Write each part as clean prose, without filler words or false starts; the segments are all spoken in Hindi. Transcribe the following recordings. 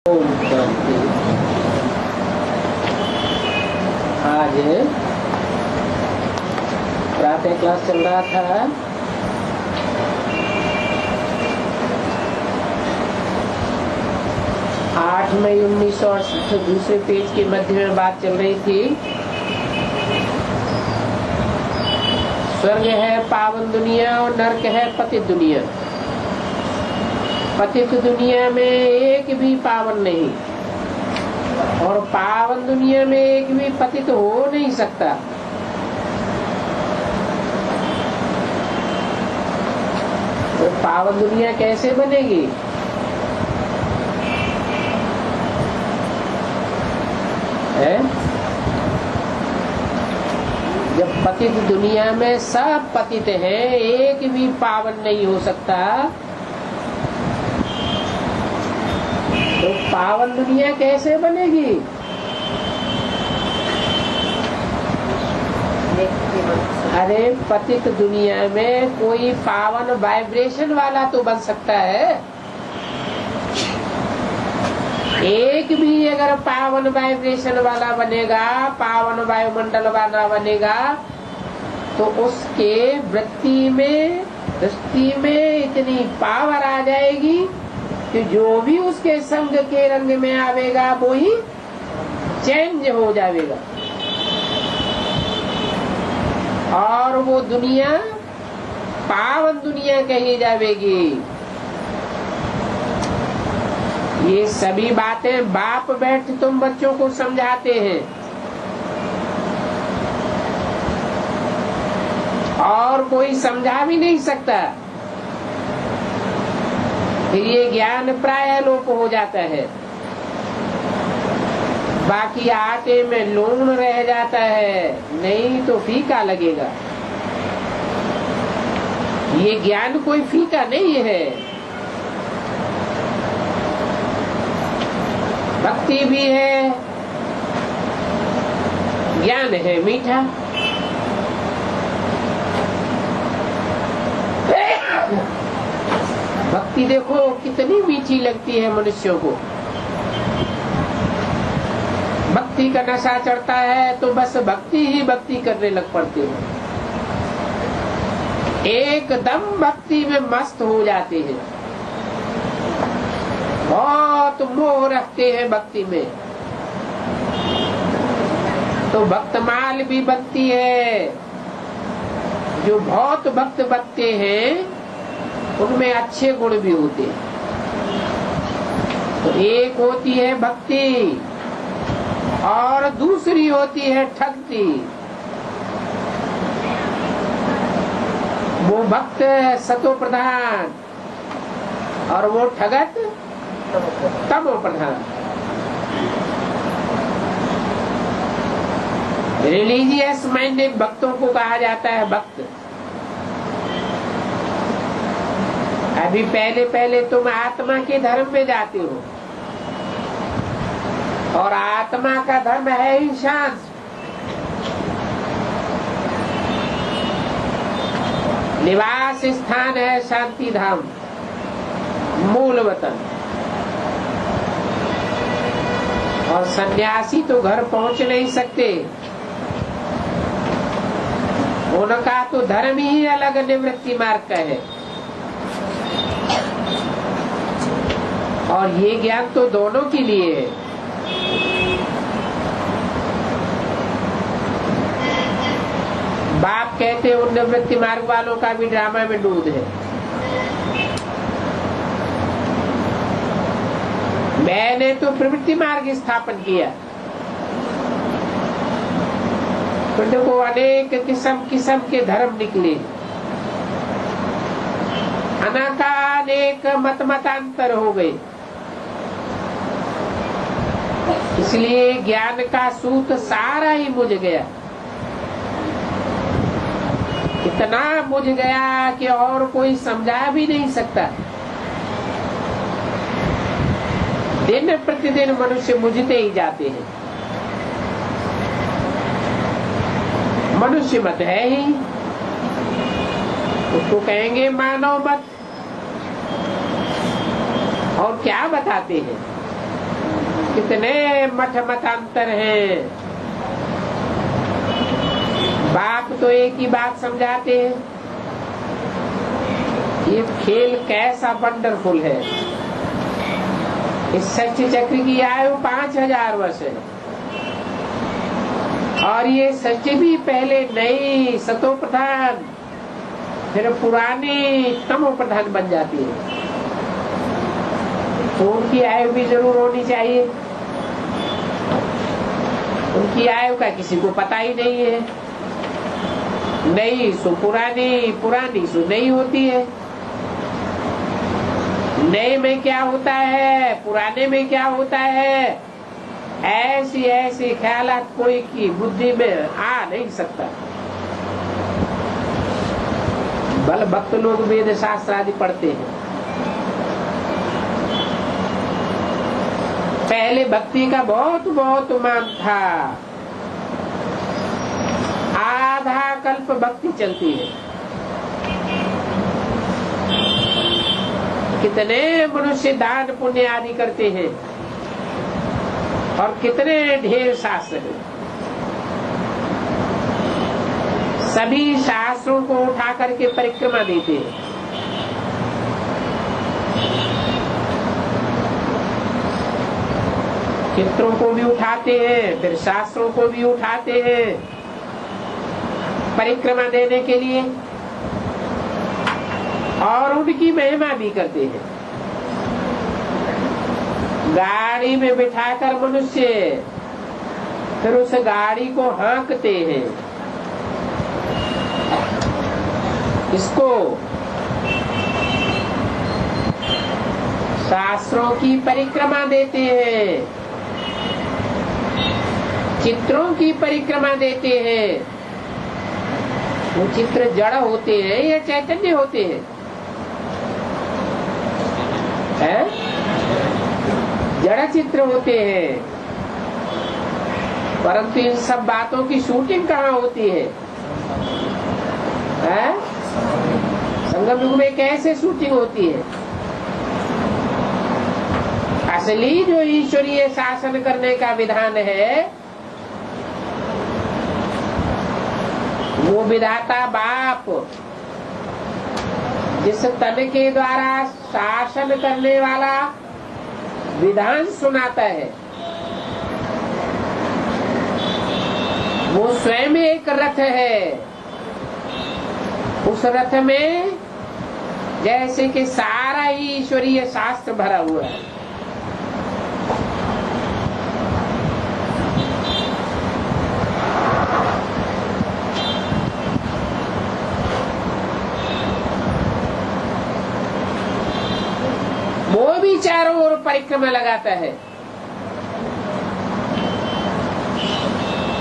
ओम शांति। आज प्रातः क्लास चल रहा था। आठ मई 1968 दूसरे पेज के मध्य में बात चल रही थी। स्वर्ग है पावन दुनिया और नरक है पतित दुनिया। पतित दुनिया में एक भी पावन नहीं और पावन दुनिया में एक भी पतित हो नहीं सकता। तो पावन दुनिया कैसे बनेगी? है? जब पतित दुनिया में सब पतित हैं, एक भी पावन नहीं हो सकता, तो पावन दुनिया कैसे बनेगी? अरे पतित दुनिया में कोई पावन वाइब्रेशन वाला तो बन सकता है। एक भी अगर पावन वाइब्रेशन वाला बनेगा, पावन वायुमंडल वाला बनेगा, तो उसके वृत्ति में दृष्टि में इतनी पावर आ जाएगी कि जो भी उसके संग के रंग में आवेगा वो ही चेंज हो जाएगा और वो दुनिया पावन दुनिया कही जाएगी। ये सभी बातें बाप बैठ तुम बच्चों को समझाते हैं और कोई समझा भी नहीं सकता। फिर ये ज्ञान प्राय लोप हो जाता है। बाकी आटे में लूण रह जाता है, नहीं तो फीका लगेगा। ये ज्ञान कोई फीका नहीं है। भक्ति भी है, ज्ञान है मीठा। भक्ति देखो कितनी मीठी लगती है मनुष्यों को। भक्ति का नशा चढ़ता है तो बस भक्ति ही भक्ति करने लग पड़ते हैं, एकदम भक्ति में मस्त हो जाते हैं, बहुत मोह रखते हैं भक्ति में। तो भक्तमाल भी बनती है। जो बहुत भक्त बनते हैं उनमें अच्छे गुण भी होते हैं। तो एक होती है भक्ति और दूसरी होती है ठगती। वो भक्त सतो प्रधान और वो ठगत तमो प्रधान। रिलीजियस माइंडेड भक्तों को कहा जाता है भक्त। अभी पहले पहले तुम आत्मा के धर्म में जाते हो और आत्मा का धर्म है ही शांत। निवास स्थान है शांति धाम, मूल वतन। और सन्यासी तो घर पहुंच नहीं सकते, उनका तो धर्म ही अलग निवृत्ति मार्ग का है। और ये ज्ञान तो दोनों के लिए है। बाप कहते उन निवृत्ति मार्ग वालों का भी ड्रामा में दूध है। मैंने तो प्रवृत्ति मार्ग स्थापन किया, तो देखो अनेक किस्म के धर्म निकले, अनेक मतांतर हो गए। इसलिए ज्ञान का सूत सारा ही बुझ गया। इतना बुझ गया कि और कोई समझा भी नहीं सकता। दिन प्रतिदिन मनुष्य बुझते ही जाते हैं। मनुष्य मत है ही, उसको कहेंगे मानव मत। और क्या बताते हैं? कितने मठ मतांतर हैं। बाप तो एक ही बात समझाते हैं, ये खेल कैसा वंडरफुल है। इस सृष्टि चक्र की आयु 5000 वर्ष है और ये सृष्टि भी पहले नई सतो प्रधान फिर पुरानी तमो प्रधान बन जाती है, तो उनकी आयु भी जरूर होनी चाहिए। उनकी आयु का किसी को पता ही नहीं है। नई सो पुरानी, पुरानी सो नई होती है। नए में क्या होता है, पुराने में क्या होता है, ऐसी ऐसी ख्यालात कोई की बुद्धि में आ नहीं सकता। बल भक्त लोग वेद शास्त्र आदि पढ़ते हैं। पहले भक्ति का बहुत बहुत मान था, आधा कल्प भक्ति चलती है। कितने मनुष्य दान पुण्य आदि करते हैं और कितने ढेर शास्त्र हैं। सभी शास्त्रों को उठा करके परिक्रमा देते हैं। चित्रों को भी उठाते हैं, फिर शास्त्रों को भी उठाते हैं परिक्रमा देने के लिए, और उनकी महिमा भी करते हैं। गाड़ी में बिठाकर मनुष्य फिर उस गाड़ी को हाँकते हैं। इसको शास्त्रों की परिक्रमा देते हैं, चित्रों की परिक्रमा देते हैं। वो चित्र जड़ होते हैं या चैतन्य होते हैं? जड़ चित्र होते हैं, परंतु इन सब बातों की शूटिंग कहाँ होती है? संगम युग में कैसे शूटिंग होती है? असली जो ईश्वरीय शासन करने का विधान है, वो विधाता बाप जिस तन के द्वारा शासन करने वाला विधान सुनाता है, वो स्वयं एक रथ है। उस रथ में जैसे कि सारा ही ईश्वरीय शास्त्र भरा हुआ है। वो भी चारों ओर परिक्रमा लगाता है,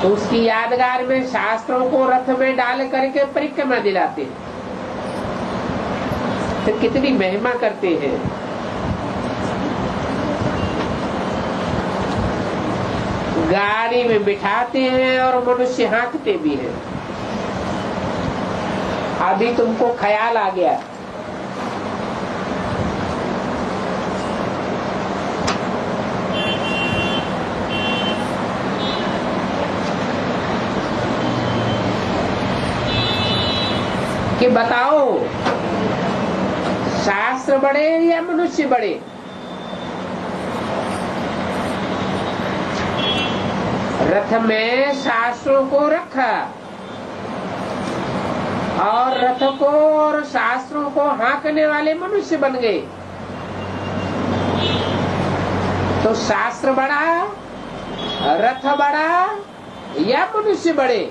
तो उसकी यादगार में शास्त्रों को रथ में डाल करके परिक्रमा दिलाते हैं। तो कितनी महिमा करते हैं। गाड़ी में बिठाते हैं और मनुष्य हाँकते भी हैं। अभी तुमको ख्याल आ गया, कि बताओ शास्त्र बड़े या मनुष्य बड़े? रथ में शास्त्रों को रखा और रथ को और शास्त्रों को हाँकने वाले मनुष्य बन गए। तो शास्त्र बड़ा, रथ बड़ा या मनुष्य बड़े?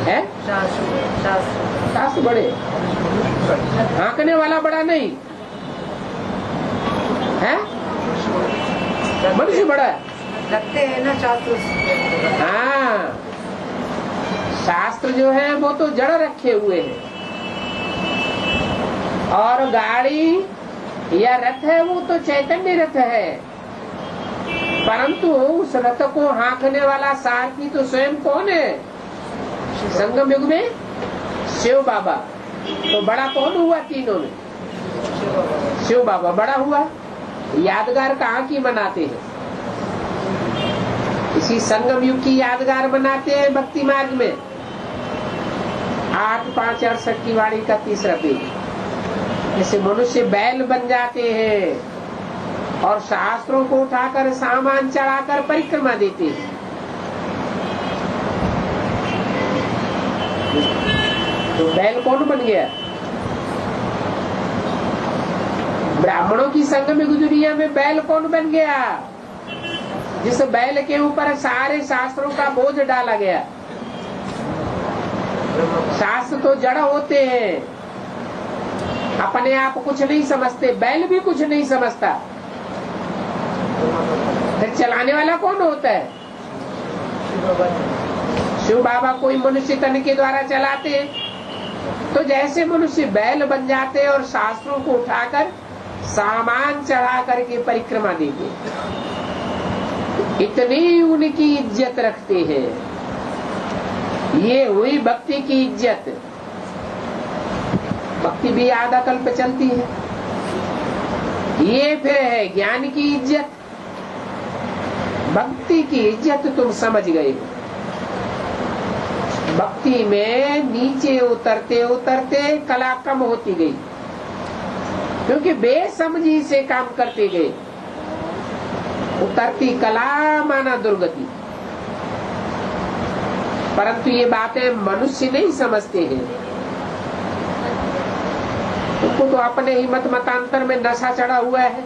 है शास्त्र बड़े, हाँकने वाला बड़ा नहीं है, मनुष्य बड़ा लगते हैं ना शास्त्र। हाँ, शास्त्र जो है वो तो जड़ रखे हुए हैं और गाड़ी या रथ है वो तो चैतन्य रथ है, परंतु उस रथ को हाँकने वाला सारथी तो स्वयं कौन है? संगम युग में शिव बाबा। तो बड़ा कौन हुआ तीनों में? शिव बाबा बड़ा हुआ यादगार कहाँ की मनाते हैं? इसी संगम युग की यादगार बनाते हैं भक्ति मार्ग में। 8:5:68 की वाणी का 3रा पेज। जैसे मनुष्य बैल बन जाते हैं और शास्त्रों को उठाकर सामान चढ़ाकर परिक्रमा देते हैं। तो बैल कौन बन गया? ब्राह्मणों की संग में गुजरिया में बैल कौन बन गया? जिस बैल के ऊपर सारे शास्त्रों का बोझ डाला गया। शास्त्र तो जड़ होते हैं, अपने आप कुछ नहीं समझते, बैल भी कुछ नहीं समझता। फिर चलाने वाला कौन होता है? शिव बाबा कोई मनुष्य तन के द्वारा चलाते हैं। तो जैसे मनुष्य बैल बन जाते हैं और शास्त्रों को उठाकर सामान चढ़ा करके परिक्रमा देते, इतनी उनकी इज्जत रखते हैं। ये हुई भक्ति की इज्जत। भक्ति भी आधा कल्प चलती है। ये फिर है ज्ञान की इज्जत। भक्ति की इज्जत तुम समझ गए। भक्ति में नीचे उतरते उतरते कला कम होती गई, क्योंकि बेसमझी से काम करते गए। उतरती कला माना दुर्गति। परंतु ये बातें मनुष्य नहीं समझते हैं। उनको तो अपने ही मत मतांतर में नशा चढ़ा हुआ है।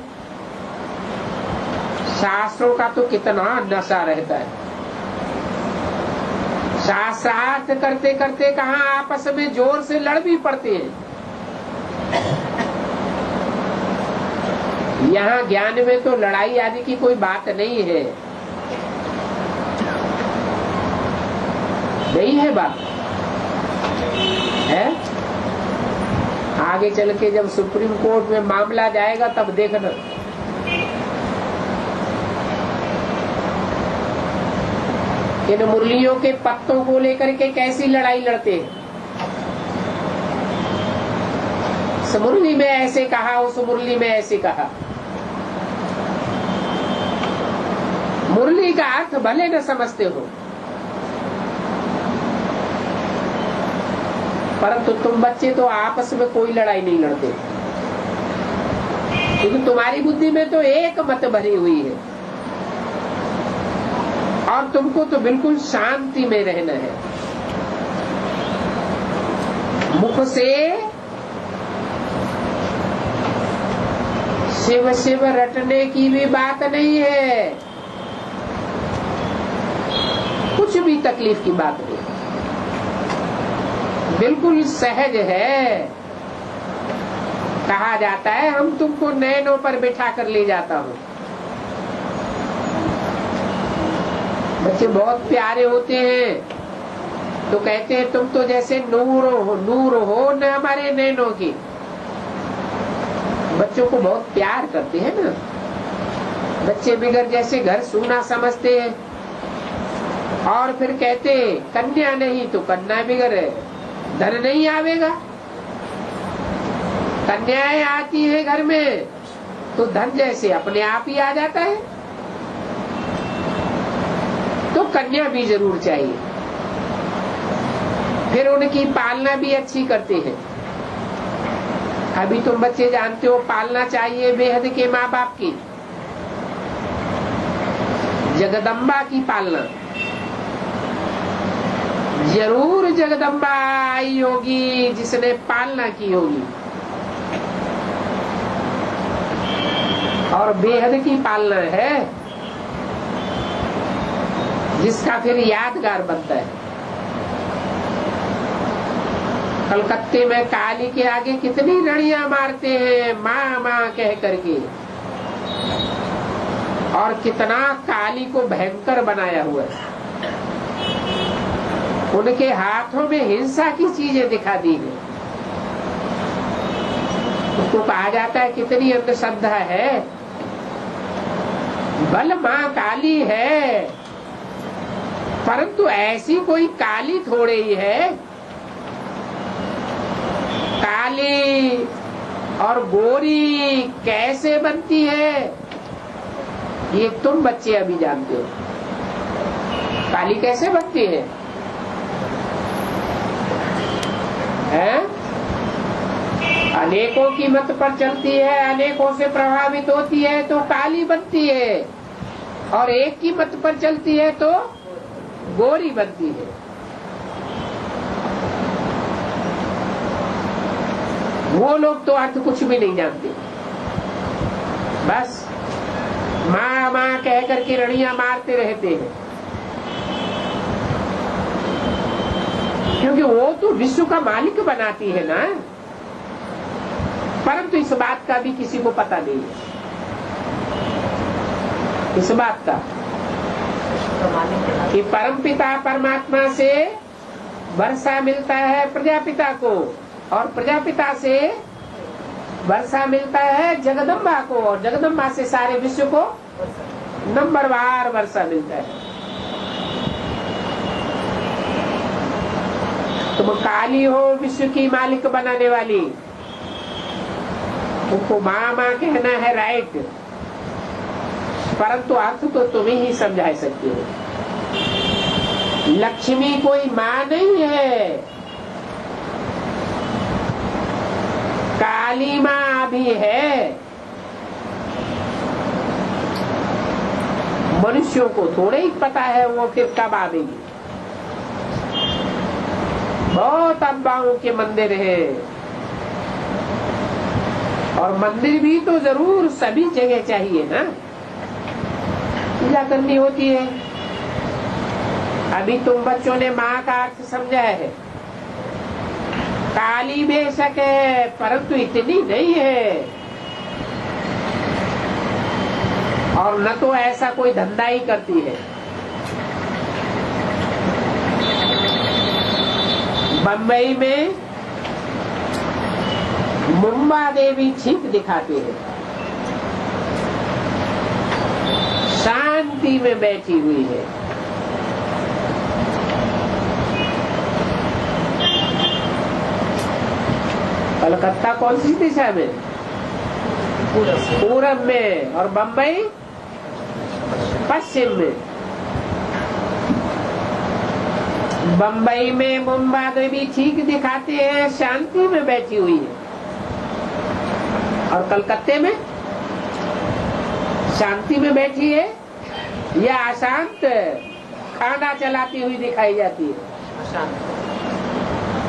शास्त्रों का तो कितना नशा रहता है। शास्त्रार्थ करते करते कहाँ आपस में जोर से लड़ भी पड़ते हैं। यहाँ ज्ञान में तो लड़ाई आदि की कोई बात नहीं है। नहीं है बात है। आगे चल के जब सुप्रीम कोर्ट में मामला जाएगा तब देखना। इन मुरलियों के पत्तों को लेकर के कैसी लड़ाई लड़ते हैं। उस मुरली में ऐसे कहा, उस मुरली में ऐसे कहा। मुरली का अर्थ भले न समझते हो, परंतु तुम बच्चे तो आपस में कोई लड़ाई नहीं लड़ते, क्योंकि तुम्हारी बुद्धि में तो एक मत भरी हुई है और तुमको तो बिल्कुल शांति में रहना है। मुख से शिव शिव रटने की भी बात नहीं है, कुछ भी तकलीफ की बात नहीं, बिल्कुल सहज है। कहा जाता है हम तुमको नैनों पर बिठा कर ले जाता हूँ। बच्चे बहुत प्यारे होते हैं तो कहते हैं तुम तो जैसे नूर हो न हमारे नैनों की। बच्चों को बहुत प्यार करते हैं ना। बच्चे बिगड़ जैसे घर सूना समझते हैं और फिर कहते कन्या नहीं तो कन्या बिगड़ है, धन नहीं आवेगा। कन्याएं आती है घर में तो धन जैसे अपने आप ही आ जाता है। तो कन्या भी जरूर चाहिए। फिर उनकी पालना भी अच्छी करते हैं। अभी तुम बच्चे जानते हो पालना चाहिए बेहद के माँ बाप की। जगदम्बा की पालना जरूर जगदम्बा आई होगी जिसने पालना की होगी, और बेहद की पालना है जिसका फिर यादगार बनता है। कलकत्ते में काली के आगे कितनी लड़ियां मारते हैं माँ माँ कह करके, और कितना काली को भयंकर बनाया हुआ है। उनके हाथों में हिंसा की चीजें दिखा दी है। उसको कहा जाता है कितनी अंधश्रद्धा है। बल माँ काली है, परंतु ऐसी कोई काली थोड़े ही है। काली और गोरी कैसे बनती है ये तुम बच्चे अभी जानते हो। काली कैसे बनती है? अनेकों की मत पर चलती है, अनेकों से प्रभावित होती है तो काली बनती है, और एक की मत पर चलती है तो गोरी बनती है। वो लोग तो अर्थ कुछ भी नहीं जानते, बस माँ माँ कह करके रड़ियां मारते रहते हैं, क्योंकि वो तो विश्व का मालिक बनाती है ना। परंतु इस बात का भी किसी को पता नहीं है, इस बात का कि परमपिता परमात्मा से वर्षा मिलता है प्रजापिता को, और प्रजापिता से वर्षा मिलता है जगदम्बा को, और जगदम्बा से सारे विश्व को नंबरवार वर्षा मिलता है। तुम काली हो विश्व की मालिक बनाने वाली, तुमको माँ माँ कहना है राइट, परंतु अर्थ तो तुम ही समझा सकते हो। लक्ष्मी कोई माँ नहीं है, काली माँ भी है। मनुष्यों को थोड़े ही पता है वो फिर कब आवेगी। बहुत अम्बाओं के मंदिर है, और मंदिर भी तो जरूर सभी जगह चाहिए ना, पूजा करनी होती है। अभी तुम बच्चों ने माँ का अर्थ समझा है, काली बेशक है परंतु इतनी नहीं है, और न तो ऐसा कोई धंधा ही करती है। बम्बई में मुंबा देवी ठीक दिखाते हैं, शांति में बैठी हुई है। कलकत्ता कौन सी दिशा में? पूरब में, और बम्बई पश्चिम में। बम्बई में मुंबा देवी ठीक दिखाते हैं, शांति में बैठी हुई है, और कलकत्ते में शांति में बैठी है या अशांत खाना चलाती हुई दिखाई जाती है।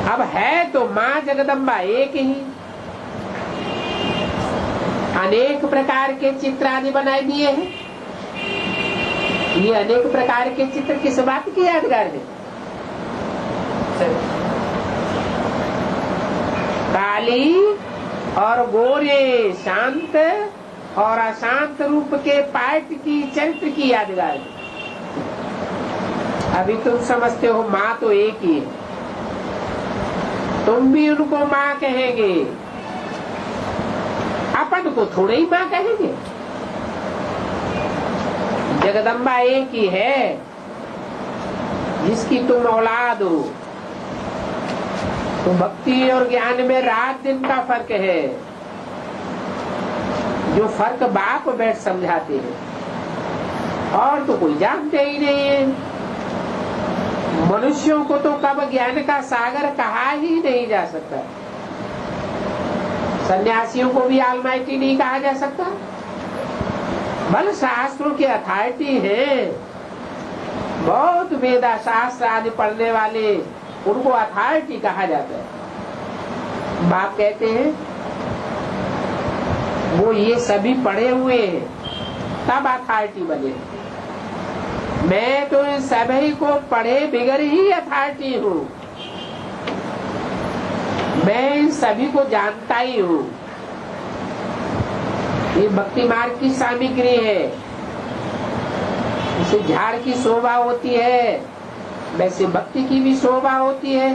अब है तो माँ जगदम्बा एक ही, अनेक प्रकार के चित्र आदि बनाए दिए हैं। ये अनेक प्रकार के चित्र किस बात की यादगार है? काली और गोरे, शांत और अशांत रूप के पाठ की चरित्र की यादगार। अभी तुम समझते हो माँ तो एक ही है, तुम भी उनको माँ कहेंगे, अपन को थोड़े ही माँ कहेंगे। जगदम्बा एक ही है जिसकी तुम औलाद हो। तो भक्ति और ज्ञान में रात दिन का फर्क है, जो फर्क बाप बैठ समझाते हैं, और तो कोई जानते ही नहीं है। मनुष्यों को तो कब ज्ञान का सागर कहा ही नहीं जा सकता। सन्यासियों को भी ऑलमाइटी नहीं कहा जा सकता। बल शास्त्रों की अथॉरिटी है, बहुत वेदा शास्त्र आदि पढ़ने वाले, उनको अथॉरिटी कहा जाता है। बाप कहते हैं वो ये सभी पढ़े हुए हैं तब अथॉरिटी बने। मैं तो इन सभी को पढ़े बिगर ही अथॉरिटी हूँ, मैं इन सभी को जानता ही हूँ। ये भक्ति मार्ग की सामग्री है। जैसे झाड़ की शोभा होती है वैसे भक्ति की भी शोभा होती है,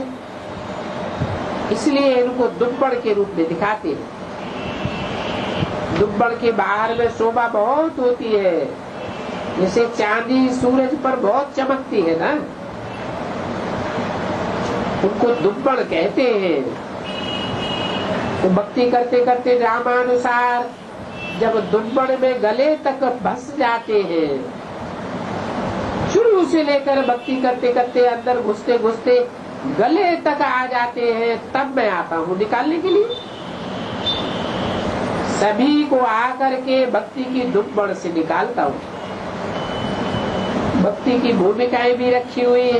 इसलिए इनको दुब्बड़ के रूप में दिखाते हैं। दुब्बड़ के बाहर में शोभा बहुत होती है, जैसे चांदी सूरज पर बहुत चमकती है ना, उनको दुब्बड़ कहते हैं। तो भक्ति करते करते रामानुसार जब दुब्बड़ में गले तक बस जाते हैं, शुरू से लेकर भक्ति करते करते अंदर घुसते घुसते गले तक आ जाते हैं, तब मैं आता हूँ निकालने के लिए। सभी को आकर के भक्ति की दुब्बड़ से निकालता हूँ। भक्ति की भूमिकाएं भी रखी हुई है।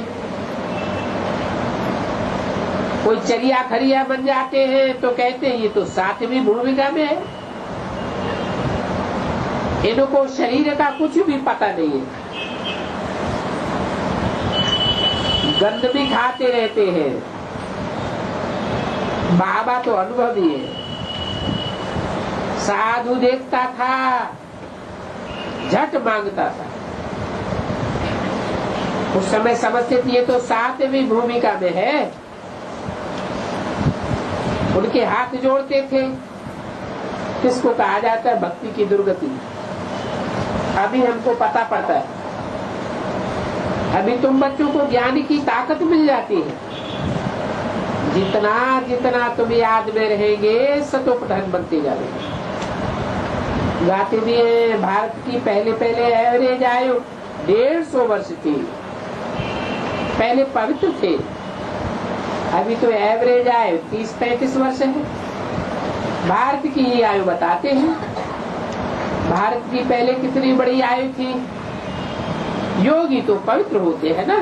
कोई चरिया खरिया बन जाते हैं तो कहते हैं ये तो 7वीं भूमिका में है, इनको शरीर का कुछ भी पता नहीं है, गंध भी खाते रहते हैं। बाबा तो अनुभवी है। साधु देखता था, झट मांगता था। उस समय समझते थे ये तो 7वीं भूमिका में है, उनके हाथ जोड़ते थे। किसको कहा जाता है भक्ति की दुर्गति। अभी हमको पता पड़ता है, अभी तुम बच्चों को ज्ञान की ताकत मिल जाती है। जितना जितना तुम याद में रहेंगे सतोप्रधान बनते जाओगे। गाते भी हैं, भारत की पहले पहले एवरेज आयु 150 वर्ष थी, पहले पवित्र थे। अभी तो एवरेज आयु 30-35 वर्ष है। भारत की ये आयु बताते हैं। भारत की पहले कितनी बड़ी आयु थी। योगी तो पवित्र होते हैं ना,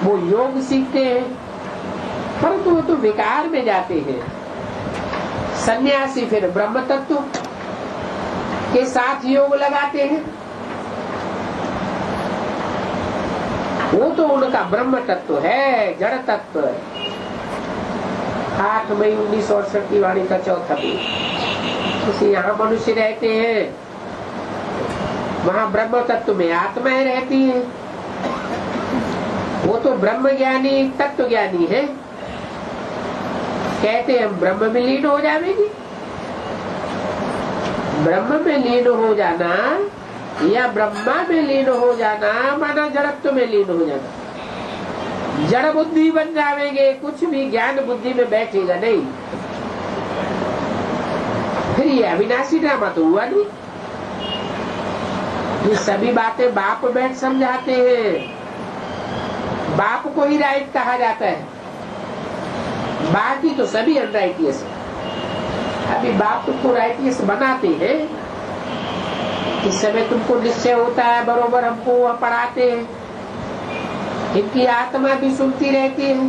वो योग सीखते हैं, परंतु वो तो विकार में जाते हैं। सन्यासी फिर ब्रह्म तत्व के साथ योग लगाते हैं, वो तो उनका ब्रह्म तत्व है, जड़ तत्व है। 8 मई 1968 की वाणी का चौथा पेज। यहाँ मनुष्य रहते हैं, वहाँ ब्रह्म तत्व में आत्माएं रहती हैं। वो तो ब्रह्म ज्ञानी तत्व ज्ञानी है, कहते हम ब्रह्म में लीन हो जाएंगे। ब्रह्म में लीन हो जाना या ब्रह्मा में लीन हो जाना माना जड़त्व में लीन हो जाना। जड़ बुद्धि बन जाएंगे, कुछ भी ज्ञान बुद्धि में बैठेगा नहीं। फिर ये अविनाशी ड्रामा तो हुआ नहीं। ये सभी बातें बाप बैठ समझाते हैं। बाप को ही राइट कहा जाता है, बाकी तो सभी अनराइटियस है। अभी बाप तुमको राइटियस बनाते हैं, इस समय तुमको निश्चय होता है बरोबर हमको वह पढ़ाते हैं। इनकी आत्मा भी सुनती रहती है।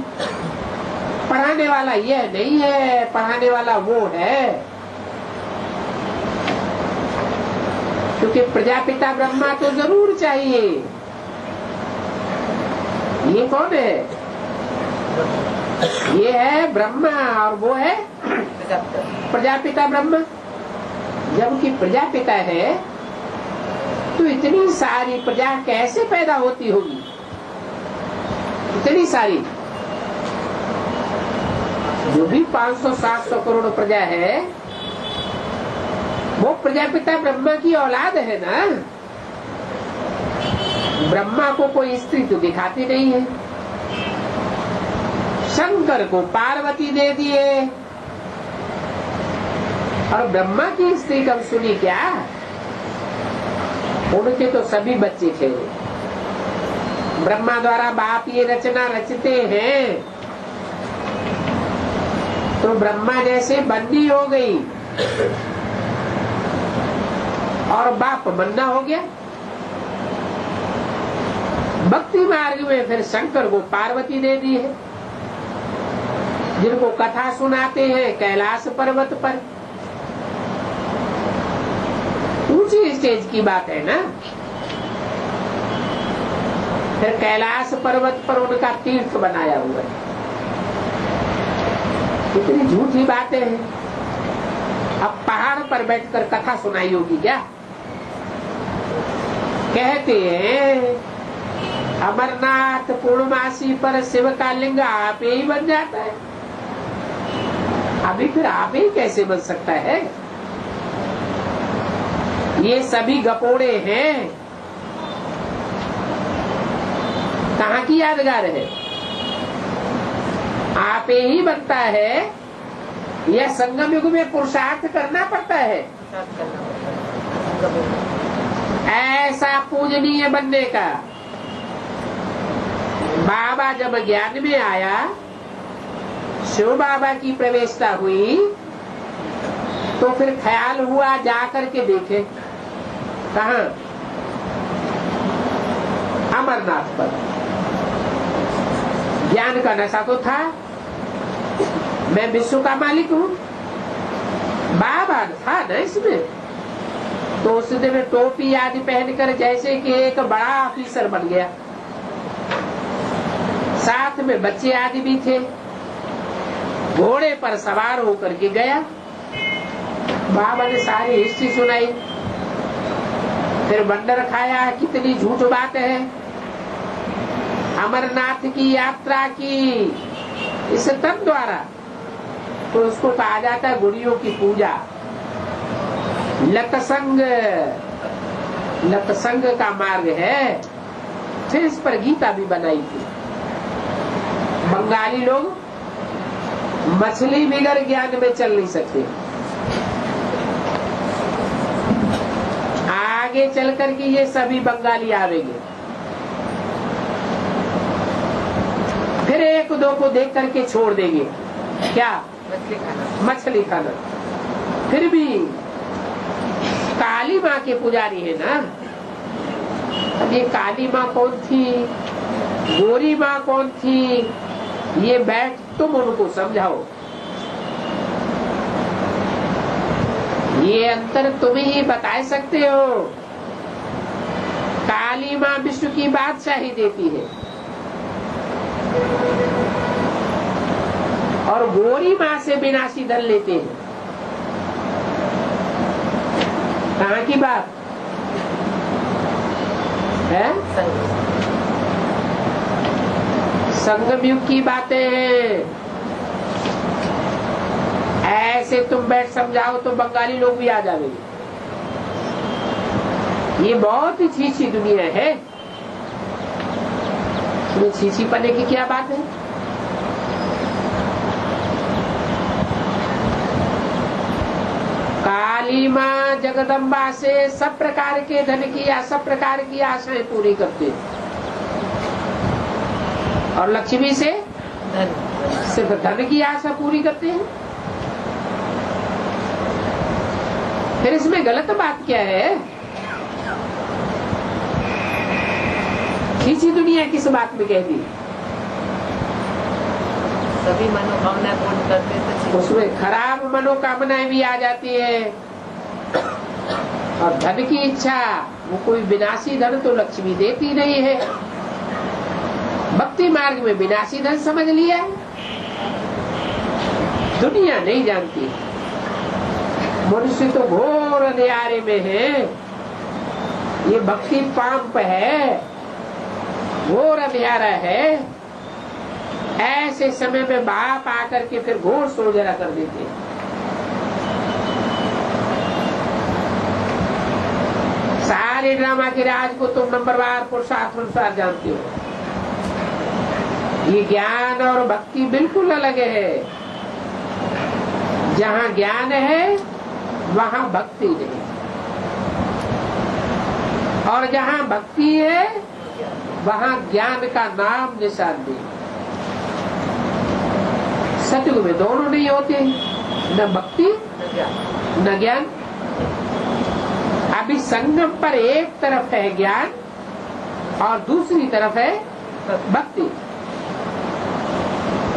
पढ़ाने वाला यह नहीं है, पढ़ाने वाला वो है। क्योंकि प्रजापिता ब्रह्मा तो जरूर चाहिए। ये कौन है? ये है ब्रह्मा और वो है प्रजापिता ब्रह्मा। जबकि प्रजापिता है तो इतनी सारी प्रजा कैसे पैदा होती होगी? इतनी सारी, जो भी 500-700 करोड़ प्रजा है वो प्रजापिता ब्रह्मा की औलाद है ना। ब्रह्मा को कोई स्त्री तो दिखाती नहीं है। शंकर को पार्वती दे दिए और ब्रह्मा की स्त्री कब सुनी क्या? उनके तो सभी बच्चे थे। ब्रह्मा द्वारा बाप ये रचना रचते हैं तो ब्रह्मा जैसे बन्नी हो गई और बाप बन्ना हो गया। भक्ति मार्ग में फिर शंकर को पार्वती दे दी है, जिनको कथा सुनाते हैं कैलाश पर्वत पर। ऊंची स्टेज की बात है ना। फिर कैलाश पर्वत पर उनका तीर्थ बनाया हुआ है। कितनी झूठी बातें हैं। अब पहाड़ पर बैठकर कथा सुनाई होगी क्या? कहते हैं अमरनाथ पूर्णमासी पर शिव का लिंग आप ही बन जाता है। अभी फिर आप ही कैसे बन सकता है? ये सभी गपोड़े हैं। कहाँ की यादगार है? आप ही बनता है यह संगम युग में पुरुषार्थ करना पड़ता है ऐसा पूजनीय बनने का। बाबा जब ज्ञान में आया, शिव बाबा की प्रवेशता हुई, तो फिर ख्याल हुआ जाकर के देखे कहाँ, अमरनाथ पर। ज्ञान का नशा तो था, मैं विश्व का मालिक हूँ, बाबा था ना इसमें। तो उसने में टोपी आदि पहनकर जैसे कि एक बड़ा ऑफिसर बन गया, साथ में बच्चे आदि भी थे, घोड़े पर सवार होकर के गया। बाबा ने सारी हिस्ट्री सुनाई, फिर बंदर खाया, कितनी झूठ बात है। अमरनाथ की यात्रा की इस तन द्वारा, तो उसको कहा जाता है गुड़ियों की पूजा। लतसंग का मार्ग है। फिर इस पर गीता भी बनाई थी। बंगाली लोग मछली बिगर ज्ञान में चल नहीं सकते। आगे चल करके ये सभी बंगाली आवेंगे, फिर एक दो को देख करके छोड़ देंगे, क्या मछली खाना। फिर भी काली माँ के पुजारी है ना। अब ये काली माँ कौन थी, गोरी माँ कौन थी, ये बैठ तुम उनको समझाओ। ये अंतर तुम ही बता सकते हो। काली माँ विश्व की बादशाही देती है और गोरी माँ से विनाशी धन लेते हैं। कहाँ की बात है? संगम युग की बातें हैं। ऐसे तुम बैठ समझाओ तो बंगाली लोग भी आ जाएंगे। ये बहुत ही छीछी दुनिया है। इसमें छीछी पने की क्या बात है? काली माँ जगदम्बा से सब प्रकार के धन की या सब प्रकार की आशाएं पूरी करते हैं, और लक्ष्मी से सिर्फ धन की आशा पूरी करते हैं। फिर इसमें गलत बात क्या है? खींची दुनिया किस बात में कह दी? सभी मनोकामना पूर्ण करते थे, उसमें खराब मनोकामनाएं भी आ जाती है। और धन की इच्छा, वो कोई विनाशी धन तो लक्ष्मी देती नहीं है। भक्ति मार्ग में विनाशी धन समझ लिया है, दुनिया नहीं जानती। मनुष्य तो घोर अंधियारे में है। ये भक्ति पाप है, घोर अंधियारा है। ऐसे समय में बाप आकर के फिर घोर सोजरा कर देते हैं। सारे ड्रामा के राज को तुम नंबरवार पुरुषार्थ अनुसार जानते हो। ये ज्ञान और भक्ति बिल्कुल अलग है। जहाँ ज्ञान है वहाँ भक्ति नहीं, और जहाँ भक्ति है वहाँ ज्ञान का नाम निशान नहीं। सतयुग में दोनों नहीं होते, न भक्ति न ज्ञान। अभी संगम पर एक तरफ है ज्ञान और दूसरी तरफ है भक्ति।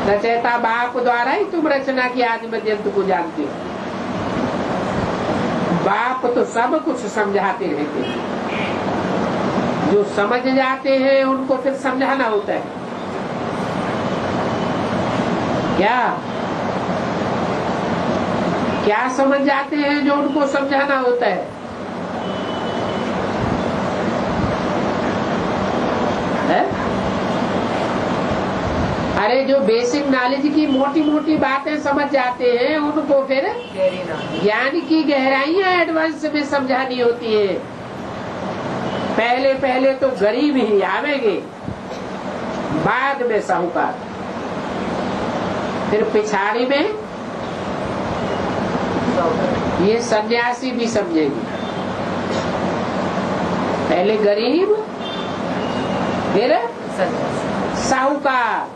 रचयिता बाप द्वारा ही तुम रचना की आदि मध्यंत को जानते हो। बाप तो सब कुछ समझाते रहते हैं। जो समझ जाते हैं उनको फिर समझाना होता है। क्या समझ जाते हैं जो उनको समझाना होता है? अरे जो बेसिक नॉलेज की मोटी मोटी बातें समझ जाते हैं उनको फिर ज्ञान की गहराइयां एडवांस में समझानी होती है। पहले पहले तो गरीब ही आवेंगे, बाद में साहूकार, फिर पिछाड़ी में ये सन्यासी भी समझेंगे। पहले गरीब, फिर साहूकार,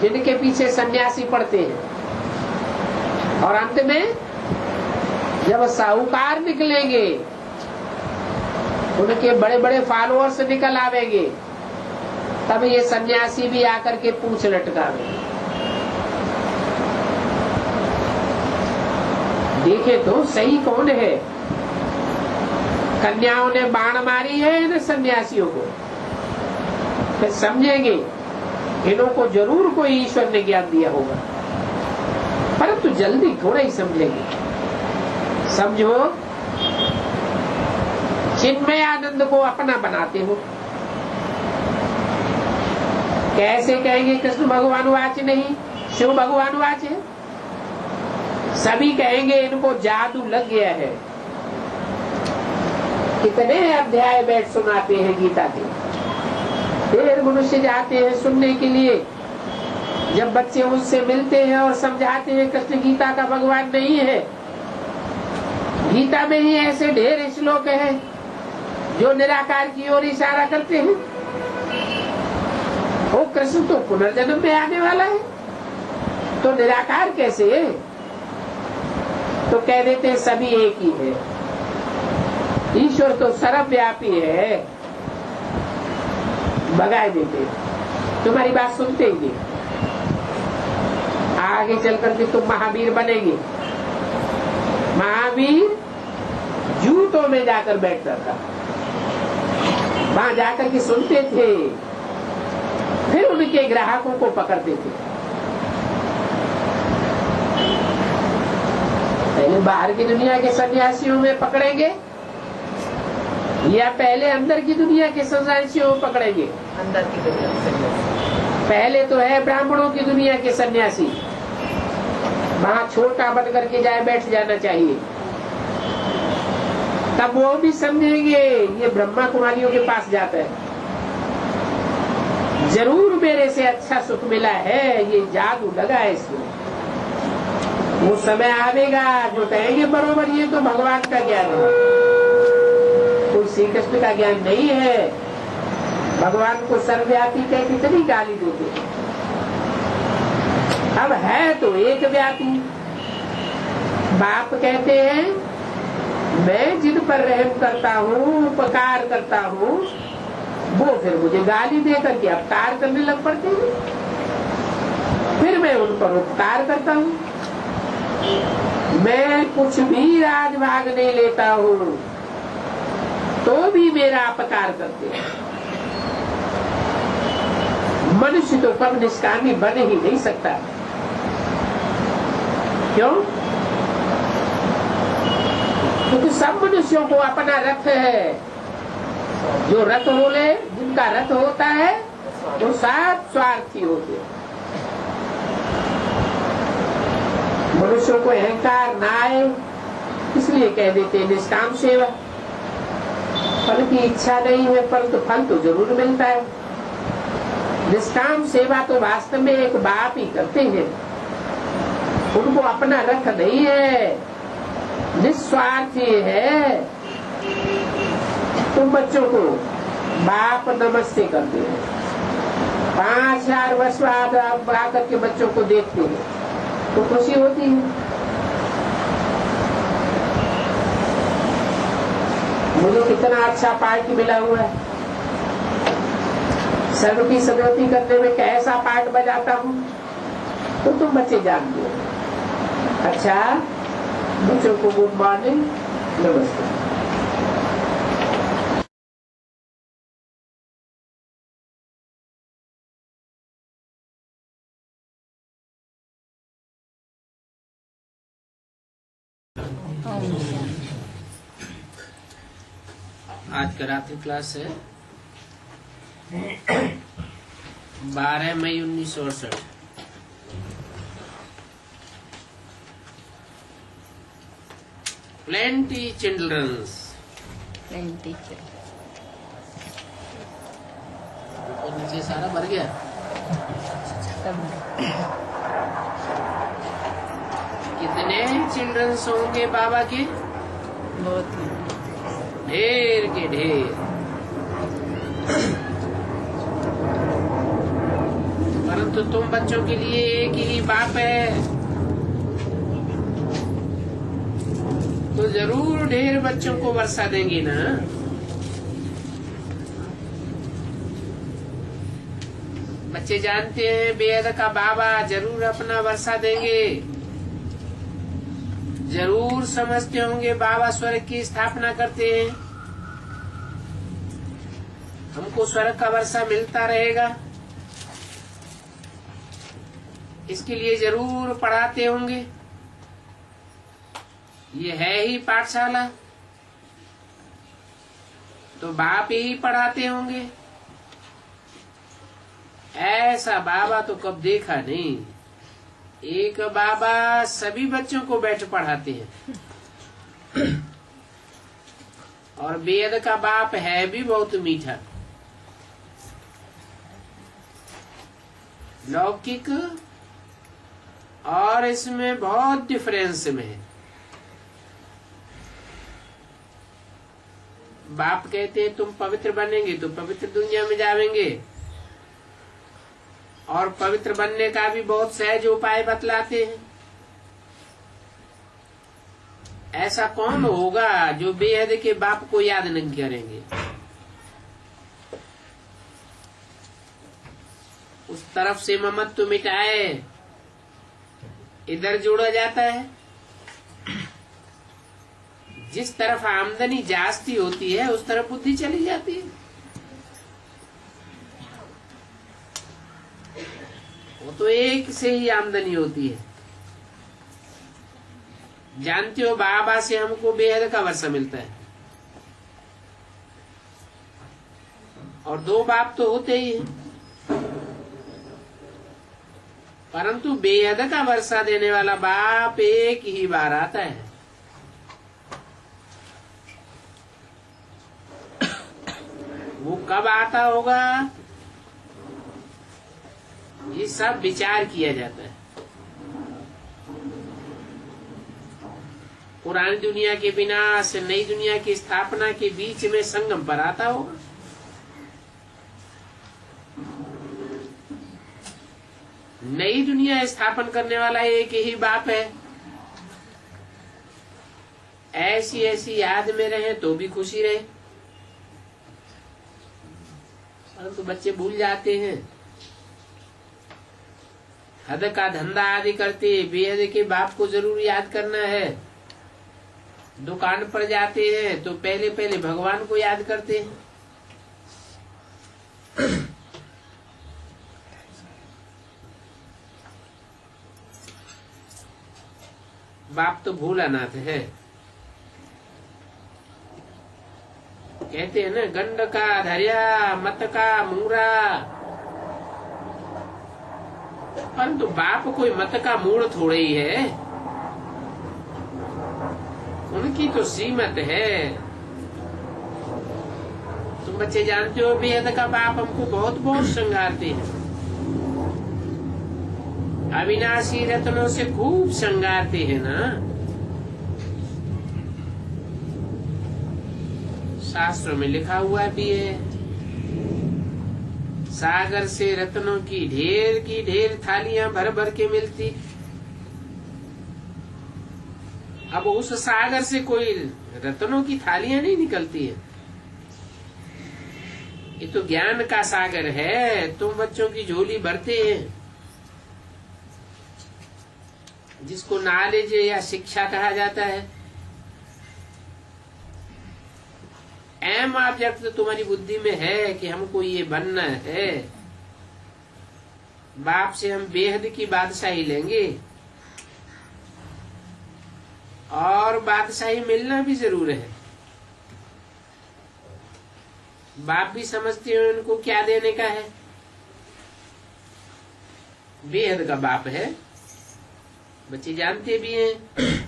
जिनके पीछे सन्यासी पड़ते हैं, और अंत में जब साहूकार निकलेंगे, उनके बड़े बड़े फॉलोअर्स निकल आवेंगे, तब ये सन्यासी भी आकर के पूंछ लटकावे। देखे तो सही कौन है, कन्याओं ने बाण मारी है इन सन्यासियों को, फिर समझेंगे इन्हों को जरूर कोई ईश्वर ने ज्ञान दिया होगा, परंतु जल्दी थोड़ा ही समझेंगे। समझो, चिन्मय आनंद को अपना बनाते हो, कैसे कहेंगे कृष्ण भगवान वाच नहीं, शिव भगवान वाच है? सभी कहेंगे इनको जादू लग गया है। कितने अध्याय बैठ सुनाते हैं गीता के, फिर मनुष्य जाते हैं सुनने के लिए। जब बच्चे उससे मिलते हैं और समझाते हैं कृष्ण गीता का भगवान नहीं है, गीता में ही ऐसे ढेर श्लोक हैं जो निराकार की ओर इशारा करते हैं। वो कृष्ण तो पुनर्जन्म में आने वाला है, तो निराकार कैसे है? तो कह देते हैं सभी एक ही है, ईश्वर तो सर्वव्यापी है, भगाए देते। तुम्हारी बात सुनते ही नहीं, आगे चल करके तुम महावीर बनेंगे। महावीर जूतों में जाकर बैठता था, वहां जाकर के सुनते थे, फिर उनके ग्राहकों को पकड़ते थे। पहले बाहर की दुनिया के सन्यासियों में पकड़ेंगे या पहले अंदर की दुनिया के सन्यासियों में पकड़ेंगे? अंदर की दुनिया के सन्यासी। पहले तो है ब्राह्मणों की दुनिया के सन्यासी, वहां छोटा बन करके जाए बैठ जाना चाहिए, तब वो भी समझेंगे ये ब्रह्मा कुमारियों के पास जाता है, जरूर मेरे से अच्छा सुख मिला है, ये जादू लगा है इसमें। वो समय आवेगा जो कहेंगे बरोबर ये तो भगवान का ज्ञान है, कोई श्री कृष्ण का ज्ञान नहीं है। भगवान को सर्वव्यापी कह कितनी गाली देते, अब है तो एक व्यापी। बाप कहते हैं मैं जिन पर रहम करता हूँ, उपकार करता हूँ, वो फिर मुझे गाली दे करके अपकार करने लग पड़ते हैं, फिर मैं उन पर उपकार करता हूँ। मैं कुछ भी राजभाग नहीं लेता हूँ, तो भी मेरा अपकार करते हैं। मनुष्य तो कब निष्कामी बन ही नहीं सकता। क्यों? क्योंकि सब मनुष्यों को अपना रथ है। जो रथ बोले, जिनका रथ होता है वो सब स्वार्थी होते हैं। मनुष्यों को अहंकार ना आए इसलिए कह देते हैं निष्काम सेवा। फल की इच्छा नहीं है, परंतु फल तो जरूर मिलता है। निष्काम सेवा तो वास्तव में एक बाप ही करते हैं, उनको अपना रख नहीं है, निस्वार्थी है। तुम बच्चों को बाप नमस्ते करते हैं, 5000 वर्ष बाद आप आकर के बच्चों को देखते हैं तो खुशी होती है। मुझे कितना अच्छा पार्ट मिला हुआ है, सर्व की स्मृति करने में कैसा पार्ट बजाता हूँ, तो तुम बच्चे जानते हो। अच्छा, बच्चों को गुड मॉर्निंग, नमस्ते। आज का रात्रि क्लास है 12 मई 1968। Plenty childrens. Plenty ऊपर नीचे सारा भर गया। कितने चिल्ड्रंस होंगे बाबा के? बहुत है। ढेर के ढेर। परंतु तुम बच्चों के लिए एक ही बाप है, तो जरूर ढेर बच्चों को वर्षा देंगी ना। बच्चे जानते हैं बेहद का बाबा जरूर अपना वर्षा देंगे। जरूर समझते होंगे बाबा स्वर्ग की स्थापना करते हैं, हमको स्वर्ग का वर्षा मिलता रहेगा, इसके लिए जरूर पढ़ाते होंगे। ये है ही पाठशाला, तो बाप ही पढ़ाते होंगे। ऐसा बाबा तो कब देखा नहीं। एक बाबा सभी बच्चों को बैठ पढ़ाते हैं, और वेद का बाप है भी बहुत मीठा। लौकिक और इसमें बहुत डिफरेंस में है। बाप कहते हैं तुम पवित्र बनेंगे तो पवित्र दुनिया में जावेंगे, और पवित्र बनने का भी बहुत सहज उपाय बतलाते हैं। ऐसा कौन होगा जो बेहद के बाप को याद नहीं करेंगे? उस तरफ से ममत्व मिटाए इधर जोड़ा जाता है। जिस तरफ आमदनी जास्ती होती है उस तरफ बुद्धि चली जाती है। वो तो एक से ही आमदनी होती है। जानते हो बाबा से हमको बेहद का वर्षा मिलता है, और दो बाप तो होते ही हैं, परंतु बेहद का वर्षा देने वाला बाप एक ही बार आता है। वो कब आता होगा ये सब विचार किया जाता है। पुरानी दुनिया के विनाश नई दुनिया की स्थापना के बीच में संगम पर आता होगा। नई दुनिया स्थापन करने वाला एक ही बाप है। ऐसी ऐसी याद में रहे तो भी खुशी रहे, परंतु बच्चे भूल जाते हैं। हद का धंधा आदि करते बेहद के बाप को जरूर याद करना है। दुकान पर जाते हैं तो पहले पहले भगवान को याद करते हैं। बाप तो भोलानाथ है। कहते हैं ना, गंड का धैर्या मत का मूरा। परंतु बाप कोई मत का मूड थोड़े ही है, उनकी तो सीमत है। तुम बच्चे जानते हो बेहद का बाप हमको बहुत बहुत श्रृंगारते हैं। अविनाशी रत्नों से खूब श्रृंगारते हैं ना। शास्त्रों में लिखा हुआ भी है, सागर से रत्नों की ढेर थालियां भर भर के मिलती। अब उस सागर से कोई रत्नों की थालियां नहीं निकलती है। ये तो ज्ञान का सागर है। तुम बच्चों की झोली भरते हैं, जिसको नॉलेज या शिक्षा कहा जाता है। एम ऑब्जेक्ट तो तुम्हारी बुद्धि में है कि हमको ये बनना है। बाप से हम बेहद की बादशाही लेंगे, और बादशाही मिलना भी जरूर है। बाप भी समझते हो इनको क्या देने का है। बेहद का बाप है, बच्चे जानते भी हैं,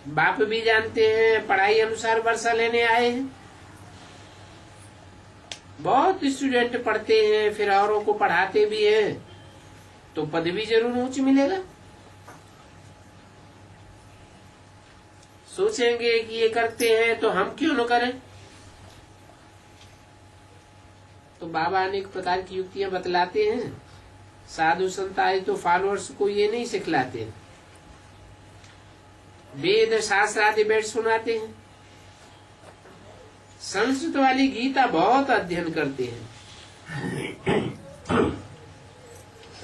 बाप भी जानते हैं। पढ़ाई अनुसार वर्षा लेने आए हैं। बहुत स्टूडेंट पढ़ते हैं, फिर औरों को पढ़ाते भी हैं, तो पद भी जरूर ऊंच मिलेगा। सोचेंगे कि ये करते हैं तो हम क्यों न करें। तो बाबा अनेक प्रकार की युक्तियां बतलाते हैं। साधु संत आदि तो फॉलोअर्स को ये नहीं सिखलाते, वेद शास्त्र आदि बैठ सुनाते हैं। संस्कृत वाली गीता बहुत अध्ययन करते हैं।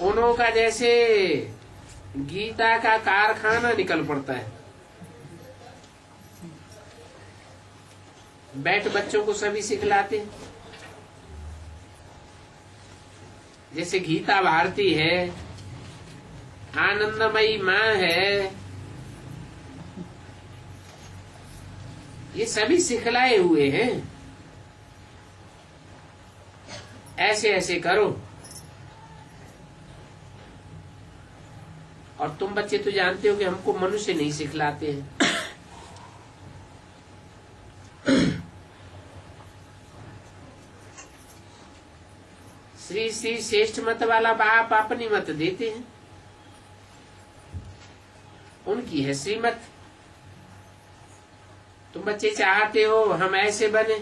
उन्हों का जैसे गीता का कारखाना निकल पड़ता है। बैठ बच्चों को सभी सिखलाते हैं। जैसे गीता भारती है, आनंदमयी माँ है, ये सभी सिखलाए हुए हैं। ऐसे ऐसे करो। और तुम बच्चे तो जानते हो कि हमको मनुष्य नहीं सिखलाते हैं। श्री श्री श्रेष्ठ मत वाला बाप अपनी मत देते हैं, उनकी है श्रीमत। तुम बच्चे चाहते हो हम ऐसे बने,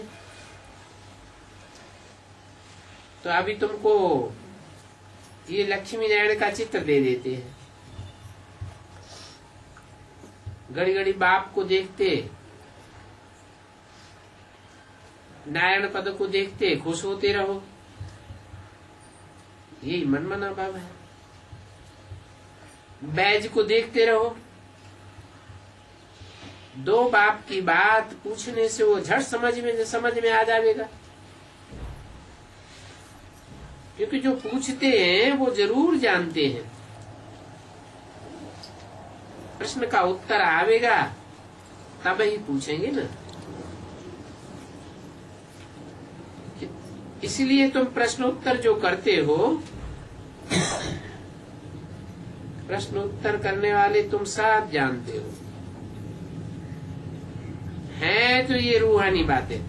तो अभी तुमको ये लक्ष्मी नारायण का चित्र दे देते हैं। घड़ी घड़ी बाप को देखते, नारायण पद को देखते खुश होते रहो, यही मनमना भाव है। बैज को देखते रहो, दो बाप की बात पूछने से वो झट समझ में आ जाएगा। क्योंकि जो पूछते हैं वो जरूर जानते हैं। प्रश्न का उत्तर आवेगा तब ही पूछेंगे ना। इसलिए तुम प्रश्नोत्तर जो करते हो, प्रश्नोत्तर करने वाले तुम सब जानते हो। हैं तो ये रूहानी बातें।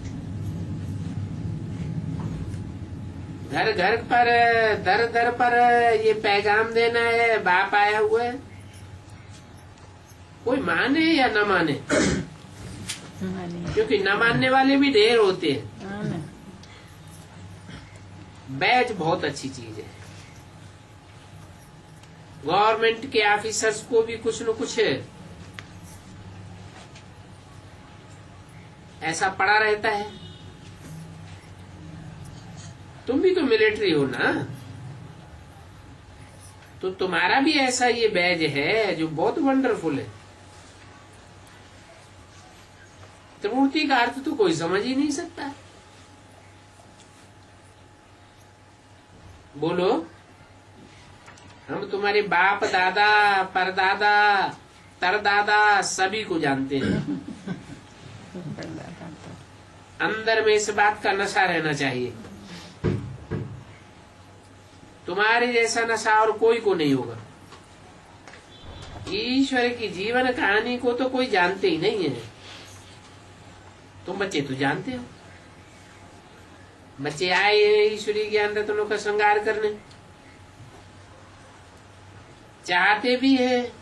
घर घर पर दर दर पर ये पैगाम देना है, बाप आया हुआ है। कोई माने या न माने, क्योंकि न मानने वाले भी ढेर होते हैं। बैच बहुत अच्छी चीज है। गवर्नमेंट के ऑफिसर्स को भी कुछ न कुछ ऐसा पड़ा रहता है। तुम भी तो मिलिट्री हो ना, तो तुम्हारा भी ऐसा ये बैज है जो बहुत वंडरफुल है। त्रिमूर्ति का अर्थ तो कोई समझ ही नहीं सकता। बोलो, हम तुम्हारे बाप दादा परदादा तरदादा सभी को जानते हैं। अंदर में इस बात का नशा रहना चाहिए। तुम्हारे जैसा नशा और कोई को नहीं होगा। ईश्वर की जीवन कहानी को तो कोई जानते ही नहीं है। तुम बच्चे तो जानते हो। बच्चे आए ईश्वरीय ज्ञान रत्नों का श्रृंगार करने, चाहते भी है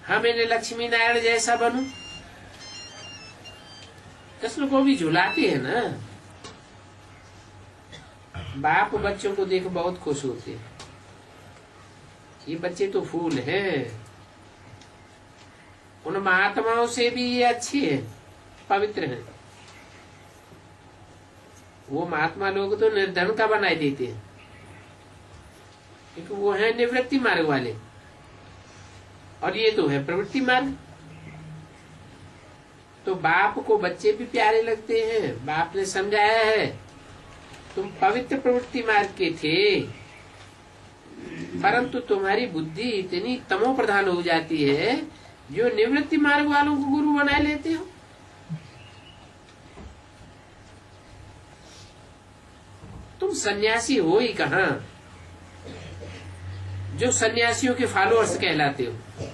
हम इन्हें लक्ष्मी नारायण जैसा बनूं। कृष्ण को भी झुलाते हैं ना। बाप बच्चों को देख बहुत खुश होते हैं। ये बच्चे तो फूल हैं। उन महात्माओं से भी ये अच्छे हैं, पवित्र हैं। वो महात्मा लोग तो निर्धन का बनाए देते हैं, क्योंकि वो है निवृत्ति मार्ग वाले, और ये तो है प्रवृत्ति मार्ग। तो बाप को बच्चे भी प्यारे लगते हैं। बाप ने समझाया है, तुम पवित्र प्रवृत्ति मार्ग के थे, परंतु तुम्हारी बुद्धि इतनी तमो प्रधान हो जाती है जो निवृत्ति मार्ग वालों को गुरु बना लेते हो। तुम सन्यासी हो ही कहां जो सन्यासियों के फॉलोअर्स कहलाते हो।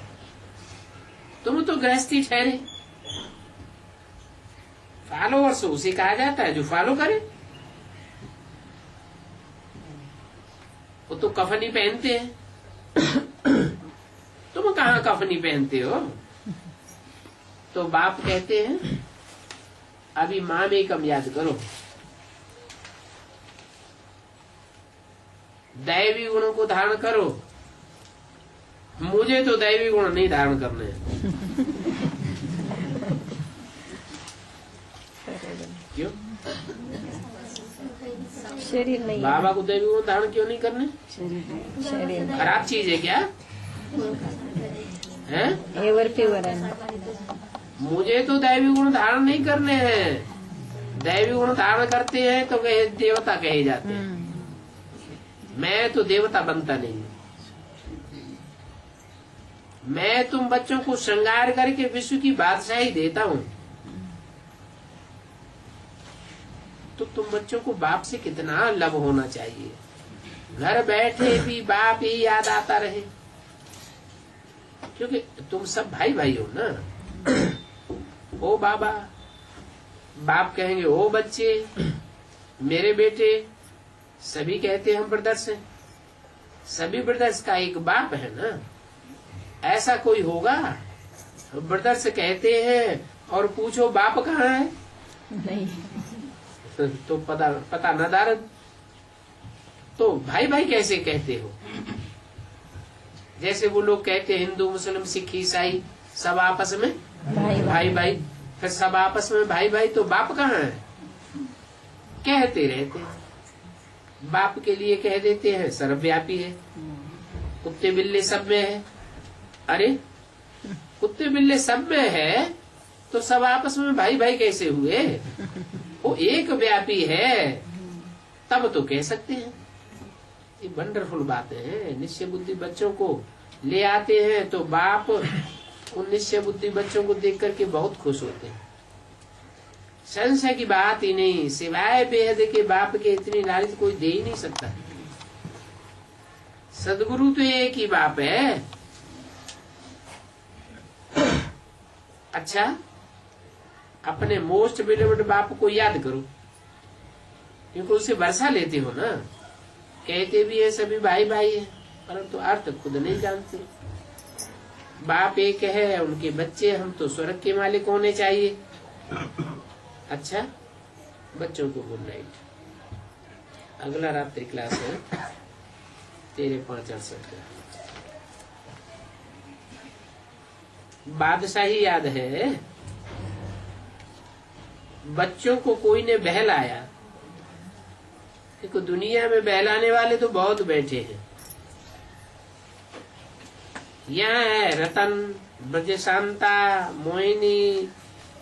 तुम तो गृहस्थी ठहरे। फॉलोअर्स उसे कहा जाता है जो फॉलो करे। वो तो कफनी पहनते हैं, तुम कहां कफनी पहनते हो। तो बाप कहते हैं अभी मामेकम याद करो, दैवी गुणों को धारण करो। मुझे तो दैवी गुण नहीं धारण करने हैं। क्यों? शरीर नहीं बाबा को दैवी गुण धारण क्यों नहीं करने? शरीर खराब चीज है क्या? हैं? एवर प्योर है। मुझे तो दैवी गुण धारण नहीं करने हैं। दैवी गुण धारण करते हैं तो कहे देवता कहे जाते हैं। मैं तो देवता बनता नहीं। मैं तुम बच्चों को श्रृंगार करके विश्व की बादशाही देता हूँ, तो तुम बच्चों को बाप से कितना लव होना चाहिए। घर बैठे भी बाप ही याद आता रहे, क्योंकि तुम सब भाई भाई हो ना। ओ बाबा, बाप कहेंगे ओ बच्चे, मेरे बेटे, सभी कहते हैं हम ब्रदर्स हैं। सभी ब्रदर्स का एक बाप है ना। ऐसा कोई होगा ब्रदर्स कहते हैं और पूछो बाप कहाँ है? नहीं। तो पता न दारद। तो भाई भाई कैसे कहते हो? जैसे वो लोग कहते हैं हिंदू मुस्लिम सिख ईसाई सब आपस में भाई भाई, फिर सब आपस में भाई भाई, तो बाप कहाँ है? कहते रहते हैं। बाप के लिए कह देते हैं सर्वव्यापी है, कुत्ते बिल्ले सब में है। अरे कुत्ते बिल्ले सब में है तो सब आपस में भाई भाई कैसे हुए? वो एक व्यापी है, तब तो कह सकते हैं। ये वंडरफुल बातें हैं। निश्चय बुद्धि बच्चों को ले आते हैं तो बाप उन निश्चय बुद्धि बच्चों को देख करके बहुत खुश होते हैं। संशय की बात ही नहीं, सिवाय बेहद के बाप के इतनी लालच कोई दे ही नहीं सकता। सदगुरु तो एक ही बाप है। अच्छा, अपने मोस्ट बिलीव्ड बाप को याद करो, क्योंकि उससे भरोसा लेते हो ना। कहते भी है सभी भाई भाई है, परंतु अर्थ खुद नहीं जानते। बाप एक है, उनके बच्चे हम तो स्वर्ग के मालिक होने चाहिए। अच्छा, बच्चों को गुड नाइट। अगला रात्रि क्लास है तेरे 5:68। बादशाही याद है। बच्चों को कोई ने बहलाया, देखो दुनिया में बहलाने वाले तो बहुत बैठे हैं। यहाँ है रतन, ब्रजशांता, मोहिनी,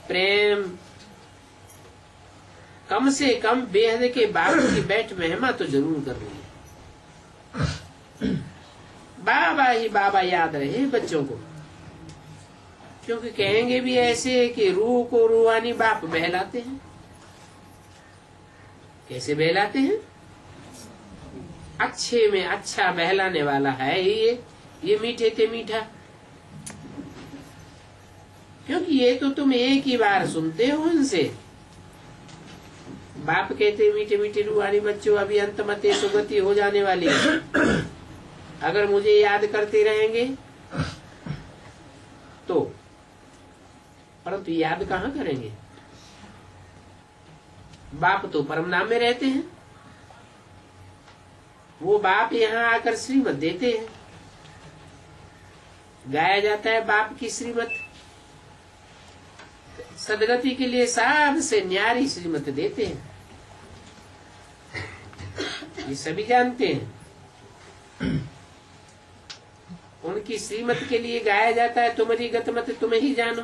प्रेम। कम से कम बेहद के बाप की बैठ महिमा तो जरूर कर रही है। बाबा ही बाबा याद रहे बच्चों को, क्योंकि कहेंगे भी ऐसे कि रूह को रूहानी बाप बहलाते हैं। कैसे बहलाते हैं? अच्छे में अच्छा बहलाने वाला है ये मीठे थे मीठा। क्योंकि ये तो तुम एक ही बार सुनते हो इनसे। बाप कहते मीठे मीठे रूहानी बच्चों, अभी अंतमते सुगति हो जाने वाली है। अगर मुझे याद करते रहेंगे तो, परंतु याद कहाँ करेंगे? बाप तो परम नाम में रहते हैं। वो बाप यहाँ आकर श्रीमत देते हैं। गाया जाता है बाप की श्रीमत। सदगति के लिए सबसे न्यारी श्रीमत देते हैं, ये सभी जानते हैं। उनकी श्रीमत के लिए गाया जाता है तुम्हारी गत मत तुम ही जानो,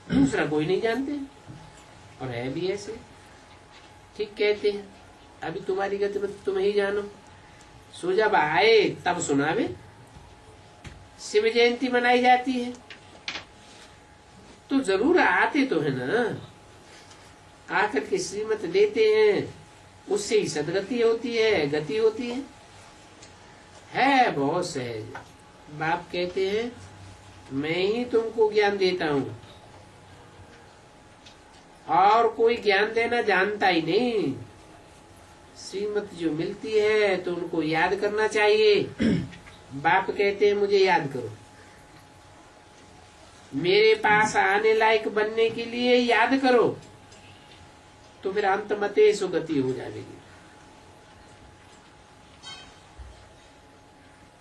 दूसरा कोई नहीं जानते। और है भी ऐसे, ठीक कहते हैं, अभी तुम्हारी गत मत तुम ही जानो। सो जब आए तब सुनावे। शिव जयंती मनाई जाती है तो जरूर आते तो है ना, आकर के श्रीमत देते हैं। उससे ही सदगति होती है, गति होती है बहुत सहज। बाप कहते हैं मैं ही तुमको ज्ञान देता हूँ, और कोई ज्ञान देना जानता ही नहीं। श्रीमत जो मिलती है तो उनको याद करना चाहिए। बाप कहते हैं मुझे याद करो। मेरे पास आने लायक बनने के लिए याद करो, तो फिर अंत मते सुगति हो जाएगी।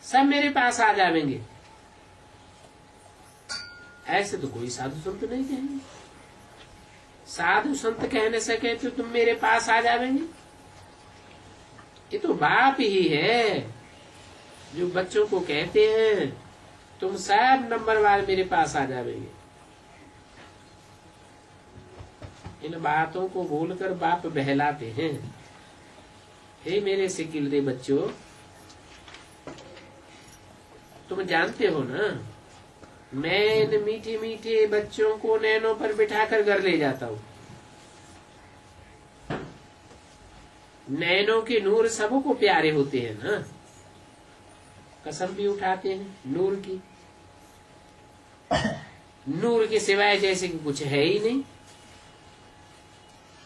सब मेरे पास आ जाएंगे, ऐसे तो कोई साधु संत नहीं कहेंगे। साधु संत कह न सके तो तुम मेरे पास आ जाएंगे। ये तो बाप ही है जो बच्चों को कहते हैं तुम सब नंबरवार मेरे पास आ जाएंगे। इन बातों को बोलकर बाप बहलाते हैं। हे मेरे सिकिलदे बच्चों, तुम जानते हो ना, मैं इन मीठे मीठे बच्चों को नैनों पर बिठाकर घर ले जाता हूँ। नैनों के नूर सबको प्यारे होते हैं ना, कसम भी उठाते हैं नूर की। नूर के सिवाय जैसे कि कुछ है ही नहीं।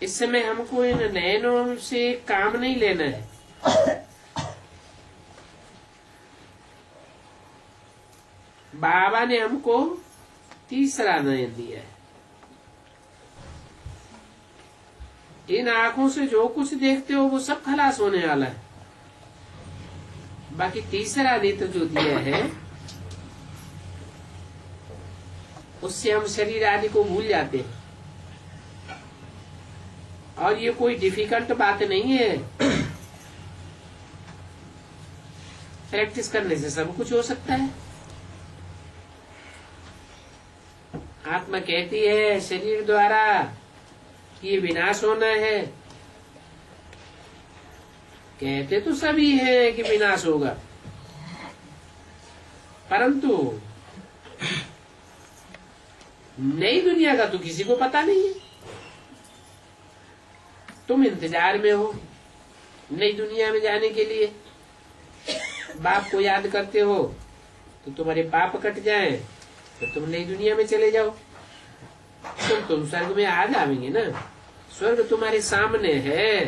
इस समय हमको इन नैनों से काम नहीं लेना है। बाबा ने हमको तीसरा नयन दिया है। इन आंखों से जो कुछ देखते हो वो सब खलास होने वाला है। बाकी तीसरा नेत्र जो दिया है उससे हम शरीर आदि को भूल जाते हैं। और ये कोई डिफिकल्ट बात नहीं है। प्रैक्टिस करने से सब कुछ हो सकता है। आत्मा कहती है शरीर द्वारा कि ये विनाश होना है। कहते तो सभी हैं कि विनाश होगा, परंतु नई दुनिया का तो किसी को पता नहीं है। तुम इंतजार में हो नई दुनिया में जाने के लिए। बाप को याद करते हो तो तुम्हारे पाप कट जाए तो तुम नई दुनिया में चले जाओ। तुम स्वर्ग में आ जाएंगे ना। स्वर्ग तुम्हारे सामने है।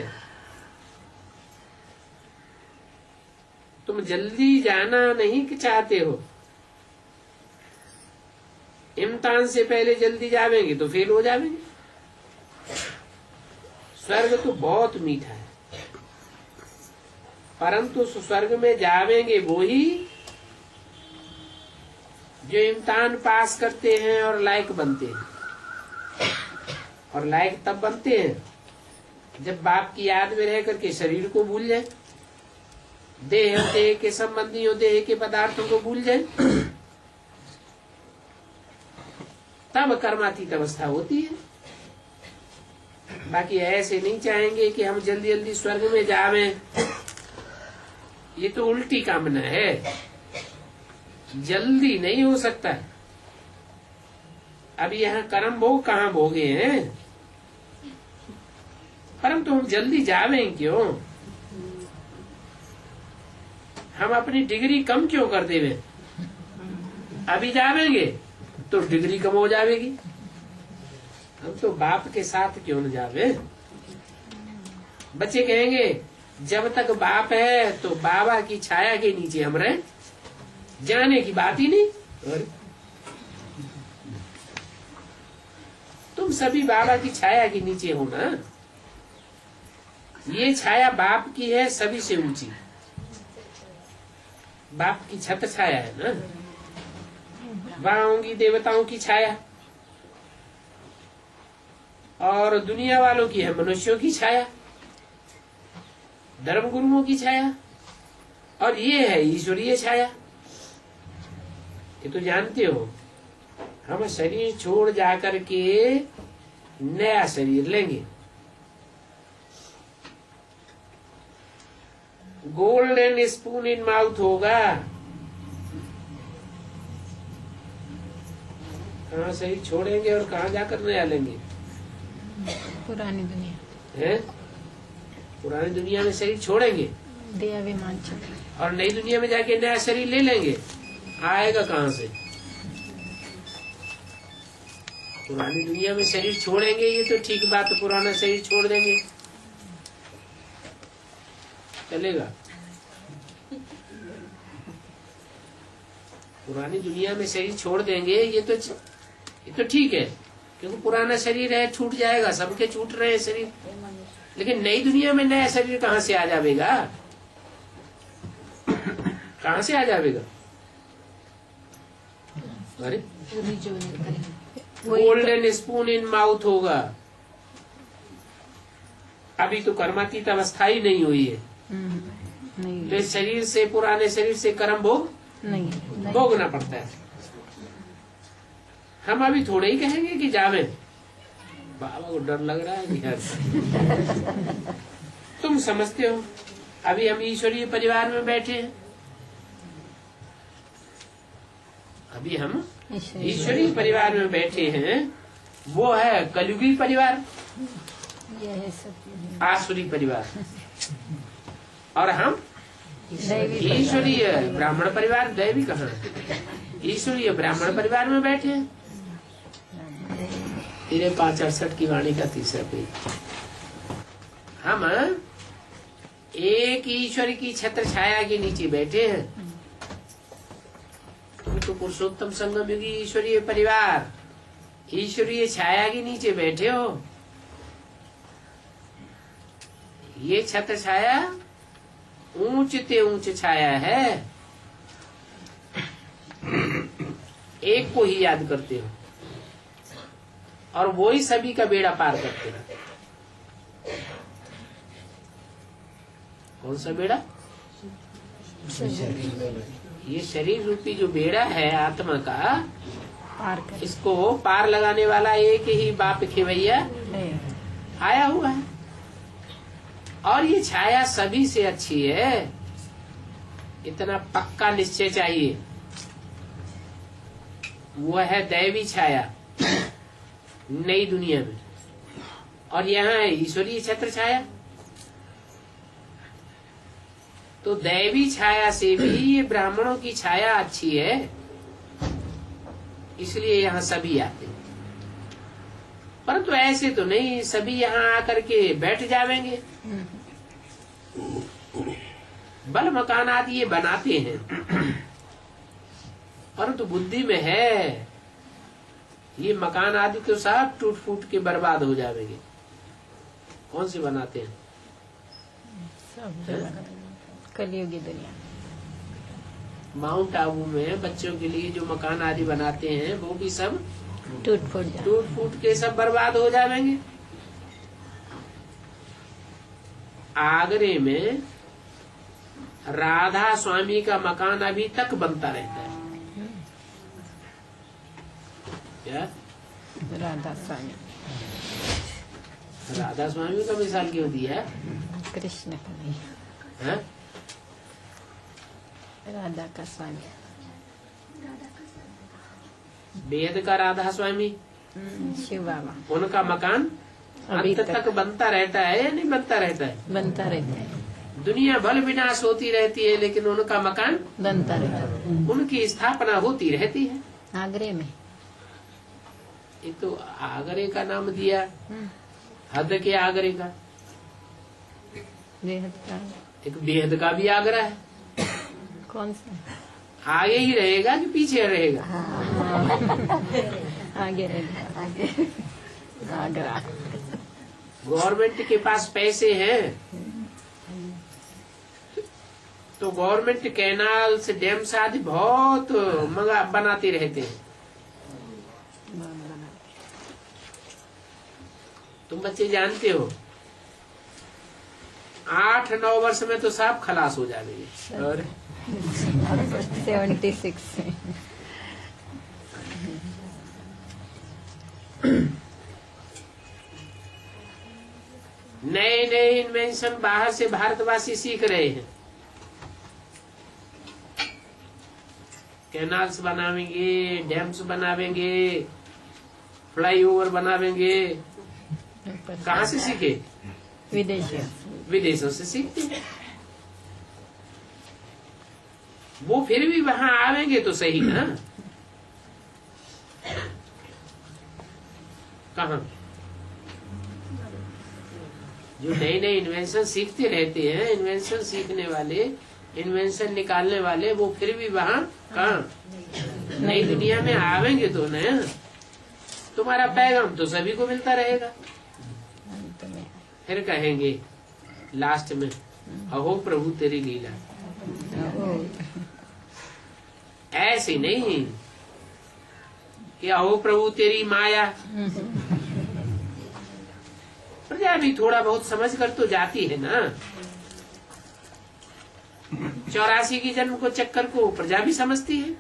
तुम जल्दी जाना नहीं चाहते हो। इम्तिहान से पहले जल्दी जावेंगे तो फेल हो जावेंगे। स्वर्ग तो बहुत मीठा है, परंतु स्वर्ग में जावेंगे वो ही जो इम्तिहान पास करते हैं और लायक बनते हैं। और लायक तब बनते हैं जब बाप की याद में रह करके शरीर को भूल जाए, देह के संबंधियों, देह के पदार्थों को भूल जाए, तब कर्मातीत अवस्था होती है। बाकी ऐसे नहीं चाहेंगे कि हम जल्दी जल्दी स्वर्ग में जावें। ये तो उल्टी कामना है। जल्दी नहीं हो सकता। अब यहाँ कर्म भोग कहाँ भोगे हैं, परंतु हम जल्दी जावें क्यों? हम अपनी डिग्री कम क्यों कर देवे? अभी जावेंगे तो डिग्री कम हो जाएगी। हम तो बाप के साथ क्यों न जावे? बच्चे कहेंगे जब तक बाप है तो बाबा की छाया के नीचे हम रहे, जाने की बात ही नहीं। और तुम सभी बाबा की छाया के नीचे हो ना। ये छाया बाप की है, सभी से ऊंची। बाप की छत छाया है ना। वहां होंगी देवताओं की छाया, और दुनिया वालों की है मनुष्यों की छाया, धर्म गुरुओं की छाया, और ये है ईश्वरीय छाया। ये तो जानते हो। हम शरीर छोड़ जाकर के नया शरीर लेंगे। गोल्डन स्पून इन माउथ होगा। कहाँ शरीर छोड़ेंगे और कहाँ जाकर नया लेंगे? पुरानी दुनिया है। पुरानी दुनिया में शरीर छोड़ेंगे, दया विमान चक्र, और नई दुनिया में जाके नया शरीर ले लेंगे। आएगा कहाँ से? पुरानी दुनिया में शरीर छोड़ेंगे, ये तो ठीक बात। पुराना शरीर छोड़ देंगे, चलेगा? पुरानी दुनिया में शरीर छोड़ देंगे, ये तो ये तो ठीक है, क्योंकि पुराना शरीर है, छूट जाएगा, सबके छूट रहे हैं शरीर, लेकिन नई दुनिया में नया शरीर कहाँ से आ जाएगा? कहाँ से आ जाएगा? अरे गोल्डन स्पून इन माउथ होगा। अभी तो कर्मातीत अवस्था ही नहीं हुई है, नहीं तो इस शरीर से, पुराने शरीर से कर्म भोग नहीं भोगना पड़ता है। हम अभी थोड़े ही कहेंगे कि जावे, बाबा को डर लग रहा है कि यार तुम समझते हो, अभी हम ईश्वरीय परिवार में बैठे हैं, अभी हम ईश्वरीय परिवार में बैठे हैं। वो है कलयुगी परिवार, ये है सब आसुरी परिवार, और हम दैवी ईश्वरीय ब्राह्मण परिवार। दैवी कहाँ? ईश्वरीय ब्राह्मण परिवार में बैठे हैं। तेरे 568 की वाणी का तीसरा पेज। हम एक ईश्वर की छत्र छाया के नीचे बैठे हैं। तुम तो पुरुषोत्तम संगम युगी ईश्वरीय परिवार, ईश्वरीय छाया के नीचे बैठे हो। ये छत्र छाया ऊंचते ऊंच छाया है, एक को ही याद करते हो और वो ही सभी का बेड़ा पार करते हैं। कौन सा बेड़ा? ये शरीर रूपी जो बेड़ा है आत्मा का, पार कर इसको पार लगाने वाला एक ही बाप खेवैया आया हुआ है। और ये छाया सभी से अच्छी है, इतना पक्का निश्चय चाहिए। वो है दैवी छाया नई दुनिया में, और यहाँ है ईश्वरीय छत्र छाया। तो दैवी छाया से भी ये ब्राह्मणों की छाया अच्छी है, इसलिए यहाँ सभी आते हैं। परंतु ऐसे तो नहीं सभी यहाँ आकर के बैठ जावेंगे। बल मकान आदि ये बनाते हैं, परंतु बुद्धि में है ये मकान आदि तो सब टूट फूट के बर्बाद हो जाएंगे। कौन से बनाते हैं? सब कलयुगी दुनिया। माउंट आबू में बच्चों के लिए जो मकान आदि बनाते हैं वो भी सब टूट फूट के सब बर्बाद हो जाएंगे। आगरे में राधा स्वामी का मकान अभी तक बनता रहता है। क्या? राधा स्वामी, राधा स्वामी का मिसाल क्यों दिया? कृष्ण का नहीं, है? राधा का स्वामी, वेद का राधा स्वामी, शिव बाबा, उनका मकान अभी अंत तक बनता रहता है या नहीं बनता रहता है? बनता रहता है, दुनिया भल विनाश होती रहती है, लेकिन उनका मकान बनता रहता है। उनकी स्थापना होती रहती है। आगरे में ये तो आगरे का नाम दिया, हद के आगरे का। बेहद का एक बेहद का भी आगरा है। कौन सा? आगे ही रहेगा कि पीछे रहेगा? आगे रहेगा, आगे आगरा। गवर्नमेंट के पास पैसे हैं तो गवर्नमेंट कैनाल से डैम से आदि बहुत मंगा बनाते रहते हैं। तुम बच्चे जानते हो 8-9 वर्ष में तो सब खलास हो जाएंगे। और 76 नए नए इन्वेंशन बाहर से भारतवासी सीख रहे हैं। कैनाल्स बनावेंगे, डैम्स बनावेंगे, फ्लाईओवर बनावेंगे। कहाँ से सीखे? विदेशों से सीखते हैं। वो फिर भी वहां आवेंगे तो सही ना। कहाँ? जो नए नए इन्वेंशन सीखते रहते हैं, इन्वेंशन सीखने वाले, इन्वेंशन निकालने वाले, वो फिर भी वहाँ कहाँ नई दुनिया में आवेंगे तो न। तुम्हारा पैगाम तो सभी को मिलता रहेगा। अंत में फिर कहेंगे लास्ट में, अहो प्रभु तेरी लीला। ऐसे नहीं कि अहो प्रभु तेरी माया। प्रजा भी थोड़ा बहुत समझ कर तो जाती है ना। 84 की जन्म को चक्कर को प्रजा भी समझती है।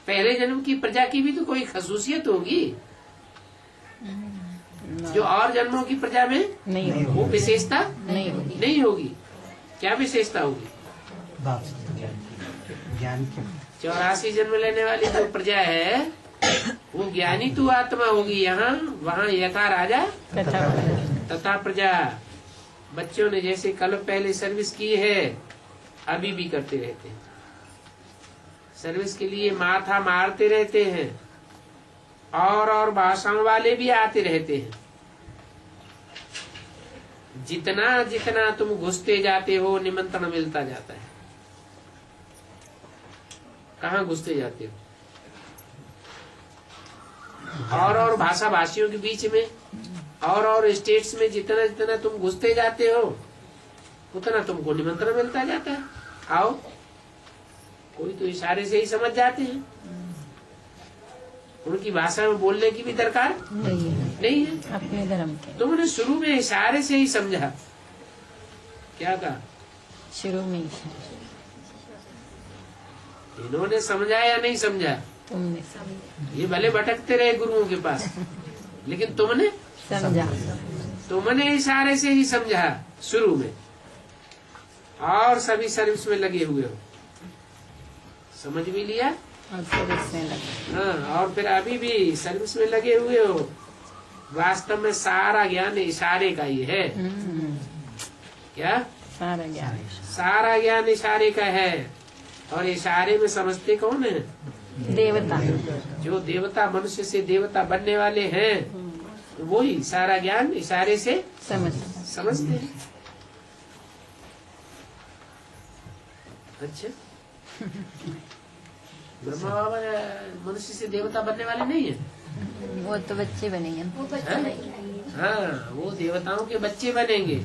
पहले जन्म की प्रजा की भी तो कोई खसूसियत होगी जो और जन्मों की प्रजा में नहीं होगी। वो विशेषता नहीं होगी। नहीं होगी। क्या विशेषता होगी? ज्ञान की 84 जन्म लेने वाली जो प्रजा है वो ज्ञानी तू आत्मा होगी। यहाँ वहाँ यथा राजा तथा प्रजा। बच्चों ने जैसे कल पहले सर्विस की है अभी भी करते रहते हैं। सर्विस के लिए माथा मारते रहते हैं और भाषाओं वाले भी आते रहते हैं। जितना जितना तुम घुसते जाते हो निमंत्रण मिलता जाता है। कहाँ घुसते जाते हो? और भाषा भाषियों के बीच में और स्टेट्स में जितना जितना तुम घुसते जाते हो उतना तुमको निमंत्रण मिलता जाता है। आओ। कोई तो इशारे से ही समझ जाते हैं। उनकी भाषा में बोलने की भी दरकार नहीं है। अपने धर्म के तुमने शुरू में इशारे से ही समझा। क्या कहा? शुरू में ही इन्होंने समझा या नहीं समझा? तुमने समझा। ये भले भटकते रहे गुरुओं के पास लेकिन तुमने समझा। तुमने इशारे से ही समझा शुरू में। और सभी सर्विस में लगे हुए हो। समझ भी लिया और सर्विस में लगे। हाँ। और फिर अभी भी सर्विस में लगे हुए हो। वास्तव में सारा ज्ञान इशारे का ही है। क्या? सारा ज्ञान सारा ज्ञान इशारे का है। और इशारे में समझते कौन है? देवता। जो देवता मनुष्य से देवता बनने वाले हैं वही सारा ज्ञान इशारे से समझते हैं। अच्छा। ब्रह्मा बाबा मनुष्य से देवता बनने वाले नहीं है। वो तो बच्चे बनेंगे। हाँ, वो देवताओं के बच्चे बनेंगे।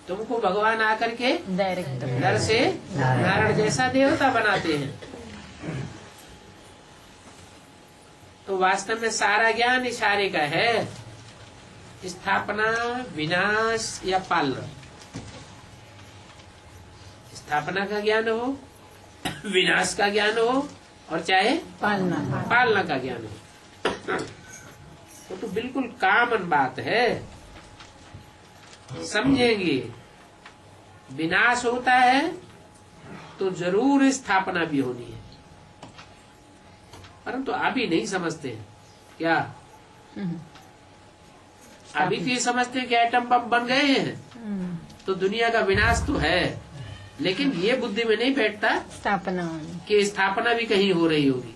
तुमको भगवान आकर के डायरेक्ट घर से नारायण जैसा देवता बनाते हैं। तो वास्तव में सारा ज्ञान इशारे का है। स्थापना, विनाश या पालना। स्थापना का ज्ञान हो, विनाश का ज्ञान हो और चाहे पालना का ज्ञान हो। तो बिल्कुल कॉमन बात है। समझेंगे विनाश होता है तो जरूर स्थापना भी होनी है। परंतु अभी नहीं समझते हैं। क्या? अभी तो ये समझते हैं कि एटम बम बन गए हैं तो दुनिया का विनाश तो है। लेकिन ये बुद्धि में नहीं बैठता स्थापना होनी कि स्थापना भी कहीं हो रही होगी।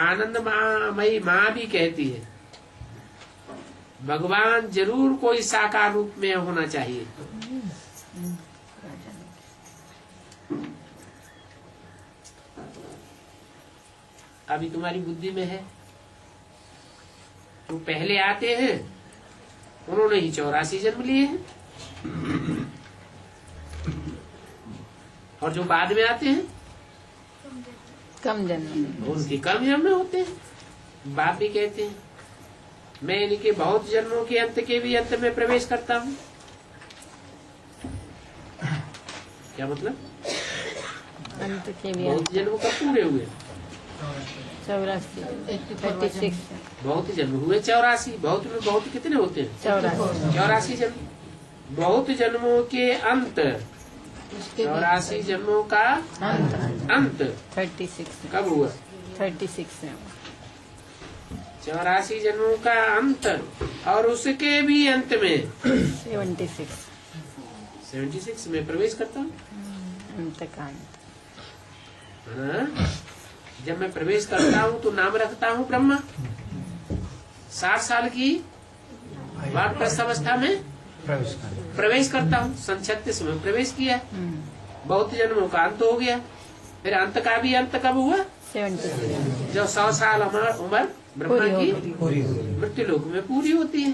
आनंदमयी माँ भी कहती है भगवान जरूर कोई साकार रूप में होना चाहिए। अभी तुम्हारी बुद्धि में है। जो पहले आते हैं उन्होंने ही 84 जन्म लिए हैं और जो बाद में आते हैं कम जन्म उनके कम जन्म होते हैं। बाप भी कहते हैं मैं इनके बहुत जन्मों के अंत के भी अंत में प्रवेश करता हूँ। क्या मतलब? अंत के भी बहुत जन्म कब पूरे हुए? 84 बहुत जन्म हुए 84। बहुत में बहुत कितने होते हैं? 84 जन्म। बहुत जन्मों के अंत 84 जन्मों का अंत 36 कब हुआ? 36 में 84 जन्मों का अंत और उसके भी अंत में 76 में प्रवेश करता हूँ। अंत का अंत। हाँ? जब मैं प्रवेश करता हूँ तो नाम रखता हूँ ब्रह्मा। 60 साल की वानप्रस्थ अवस्था में प्रवेश करता हूँ। सन 36 में प्रवेश किया। बहुत जन्मों का अंत हो गया। फिर अंत का भी अंत कब हुआ? 76 जब 100 साल उम्र ब्रह्मा की मृत्यु लोक में पूरी होती है।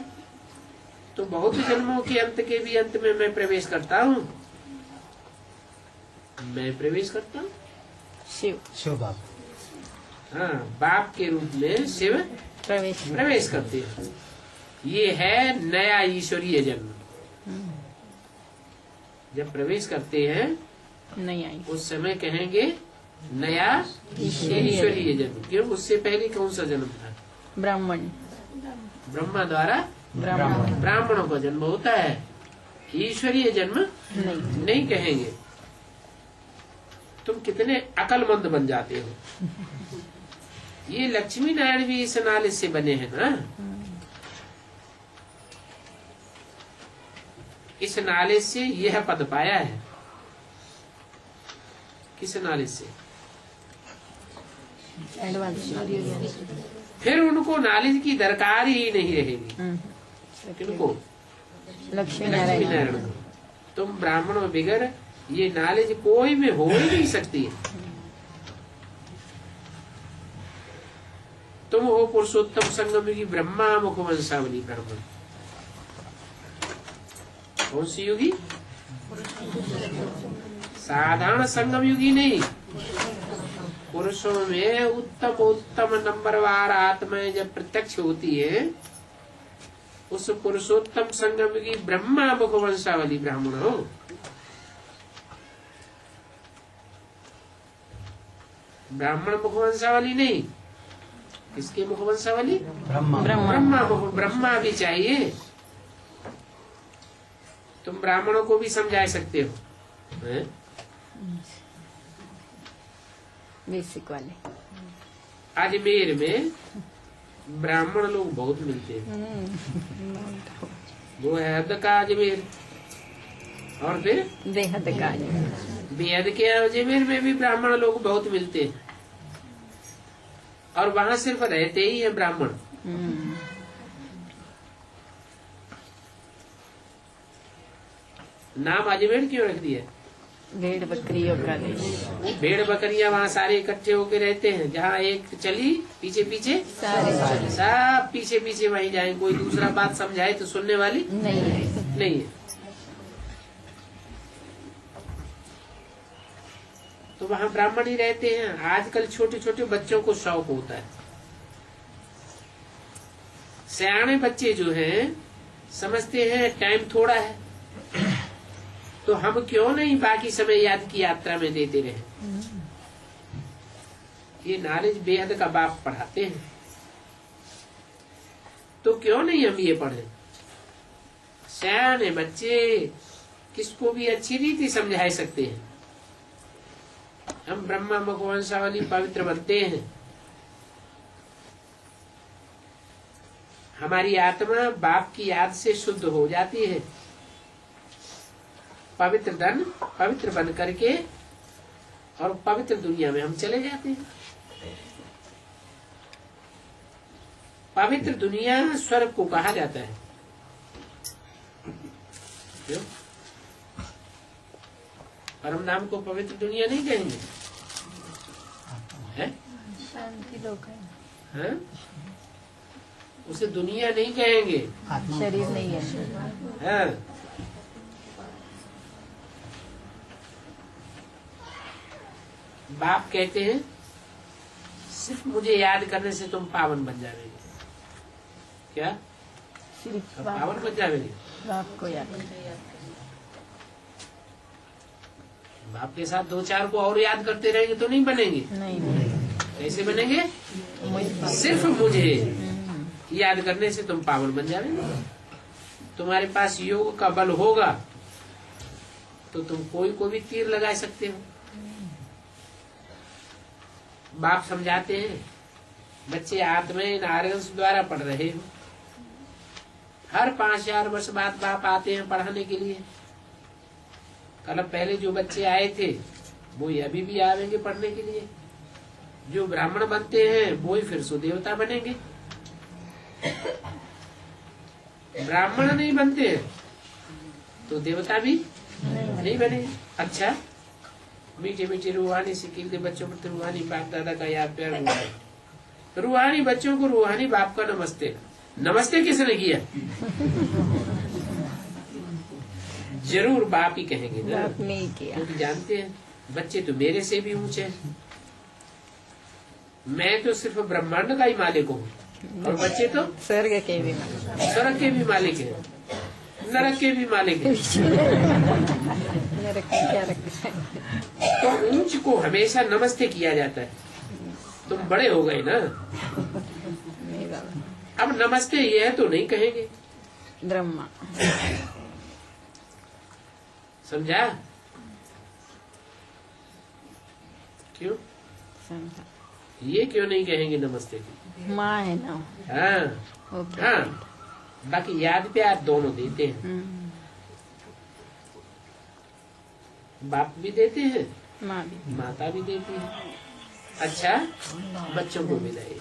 तो बहुत जन्मों के अंत के भी अंत में मैं प्रवेश करता हूँ। मैं प्रवेश करता हूँ शिव बाप। हाँ, बाप के रूप में शिव प्रवेश करते हैं। ये है नया ईश्वरीय जन्म। जब प्रवेश करते हैं नहीं आई उस समय कहेंगे नया ईश्वरीय जन्म। क्यों? उससे पहले कौन सा जन्म था? ब्राह्मण ब्रह्मा द्वारा ब्राह्मणों का जन्म होता है। ईश्वरीय जन्म नहीं कहेंगे। तुम कितने अकलमंद बन जाते हो। ये लक्ष्मी नारायण भी इस नाले से बने हैं ना। इस नाले से यह पद पाया है। किस नाले से? फिर उनको नॉलेज की दरकार ही नहीं रहेगी। किनको? लक्ष्मी नारायण को। तुम ब्राह्मणों बिगर ये नॉलेज कोई में हो ही नहीं सकती है। तुम हो पुरुषोत्तम संगम की ब्रह्मा मुख वंशावली ब्राह्मण। कौन सी युगी? साधारण संगम युगी नहीं। पुरुषों में उत्तम नंबरवार आत्माएं जब प्रत्यक्ष होती है, उस पुरुषोत्तम संगम युगी ब्रह्मा मुख वंशावली ब्राह्मण हो। ब्राह्मण मुख वंशावली नहीं। किसके मुख वंशावली? ब्रह्मा मुख। ब्रह्मा भी चाहिए। तुम ब्राह्मणों को भी समझा सकते हो है? बेसिक वाले। अजमेर में ब्राह्मण लोग बहुत मिलते हैं। वो है हद का अजमेर। और फिर बेहद का बेहद के अजमेर में भी ब्राह्मण लोग बहुत मिलते हैं। और वहाँ सिर्फ रहते ही है ब्राह्मण। नाम अजमेर क्यों रख दिया? भेड़ बकरियों का देश। भेड़ बकरियां वहाँ सारे इकट्ठे होकर रहते हैं। जहाँ एक चली पीछे पीछे सारे सब पीछे पीछे वहीं जाए। कोई दूसरा बात समझाए तो सुनने वाली नहीं है। तो वहाँ ब्राह्मण ही रहते हैं। आजकल छोटे छोटे बच्चों को शौक होता है। सियाने बच्चे जो हैं समझते हैं टाइम थोड़ा है, तो हम क्यों नहीं बाकी समय याद की यात्रा में देते रहे। ये नॉलेज बेहद का बाप पढ़ाते हैं, तो क्यों नहीं हम ये पढ़े। सियाने बच्चे किसको भी अच्छी रीति समझा सकते हैं। हम ब्रह्मा मुख वंशावली पवित्र बनते हैं। हमारी आत्मा बाप की याद से शुद्ध हो जाती है। पवित्र बन करके और पवित्र दुनिया में हम चले जाते हैं। पवित्र दुनिया स्वर्ग को कहा जाता है। क्यों? परम नाम को पवित्र दुनिया नहीं कहेंगे, है? शांति लोग हाँ? उसे दुनिया नहीं कहेंगे, शरीर नहीं है। हाँ। बाप कहते हैं सिर्फ मुझे याद करने से तुम पावन बन जाओगे। क्या? सिर्फ पावन बन जाओगे? बाप को याद। बाप के साथ दो चार को और याद करते रहेंगे तो नहीं बनेंगे। नहीं कैसे बनेंगे? सिर्फ मुझे याद करने से तुम पावन बन जाओगे। तुम्हारे पास योग का बल होगा तो तुम कोई को भी तीर लगा सकते हो। बाप समझाते हैं, बच्चे आत्माएं नारायण द्वारा पढ़ रहे हो। हर 5000 वर्ष बाद बाप आते हैं पढ़ाने के लिए। कल पहले जो बच्चे आए थे वो अभी भी आवेंगे पढ़ने के लिए। जो ब्राह्मण बनते हैं वो ही फिर सुदेवता बनेंगे। ब्राह्मण नहीं बनते तो देवता भी नहीं बनेंगे। अच्छा, मीठे मीठे रूहानी सिक्के बच्चों पर रूहानी बाप दादा का याद प्यार हुआ है। रूहानी बच्चों को रूहानी बाप का नमस्ते। नमस्ते किसने किया? जरूर बाप ही कहेंगे ना, बाप ने ही किया। क्योंकि जानते हैं बच्चे तो मेरे से भी ऊंचे हैं। मैं तो सिर्फ ब्रह्मांड का ही मालिक हूँ और बच्चे तो स्वर्ग के भी मालिक। स्वर्ग के भी मालिक हैं, नरक के भी मालिक हैं। नरक में क्या रखा है? तो ऊंच को हमेशा नमस्ते किया जाता है। तुम बड़े हो गए ना, नहीं बाबा। अब नमस्ते ये है तो नहीं कहेंगे। ब्रह्मा। समझा? क्यों? समझा। ये क्यों नहीं कहेंगे नमस्ते की? माँ है ना। हाँ ओके। हाँ, बाकी याद प्यार दोनों देते हैं। बाप भी देते हैं, माँ भी। माता भी देती है। अच्छा, बच्चों को मिलाइए।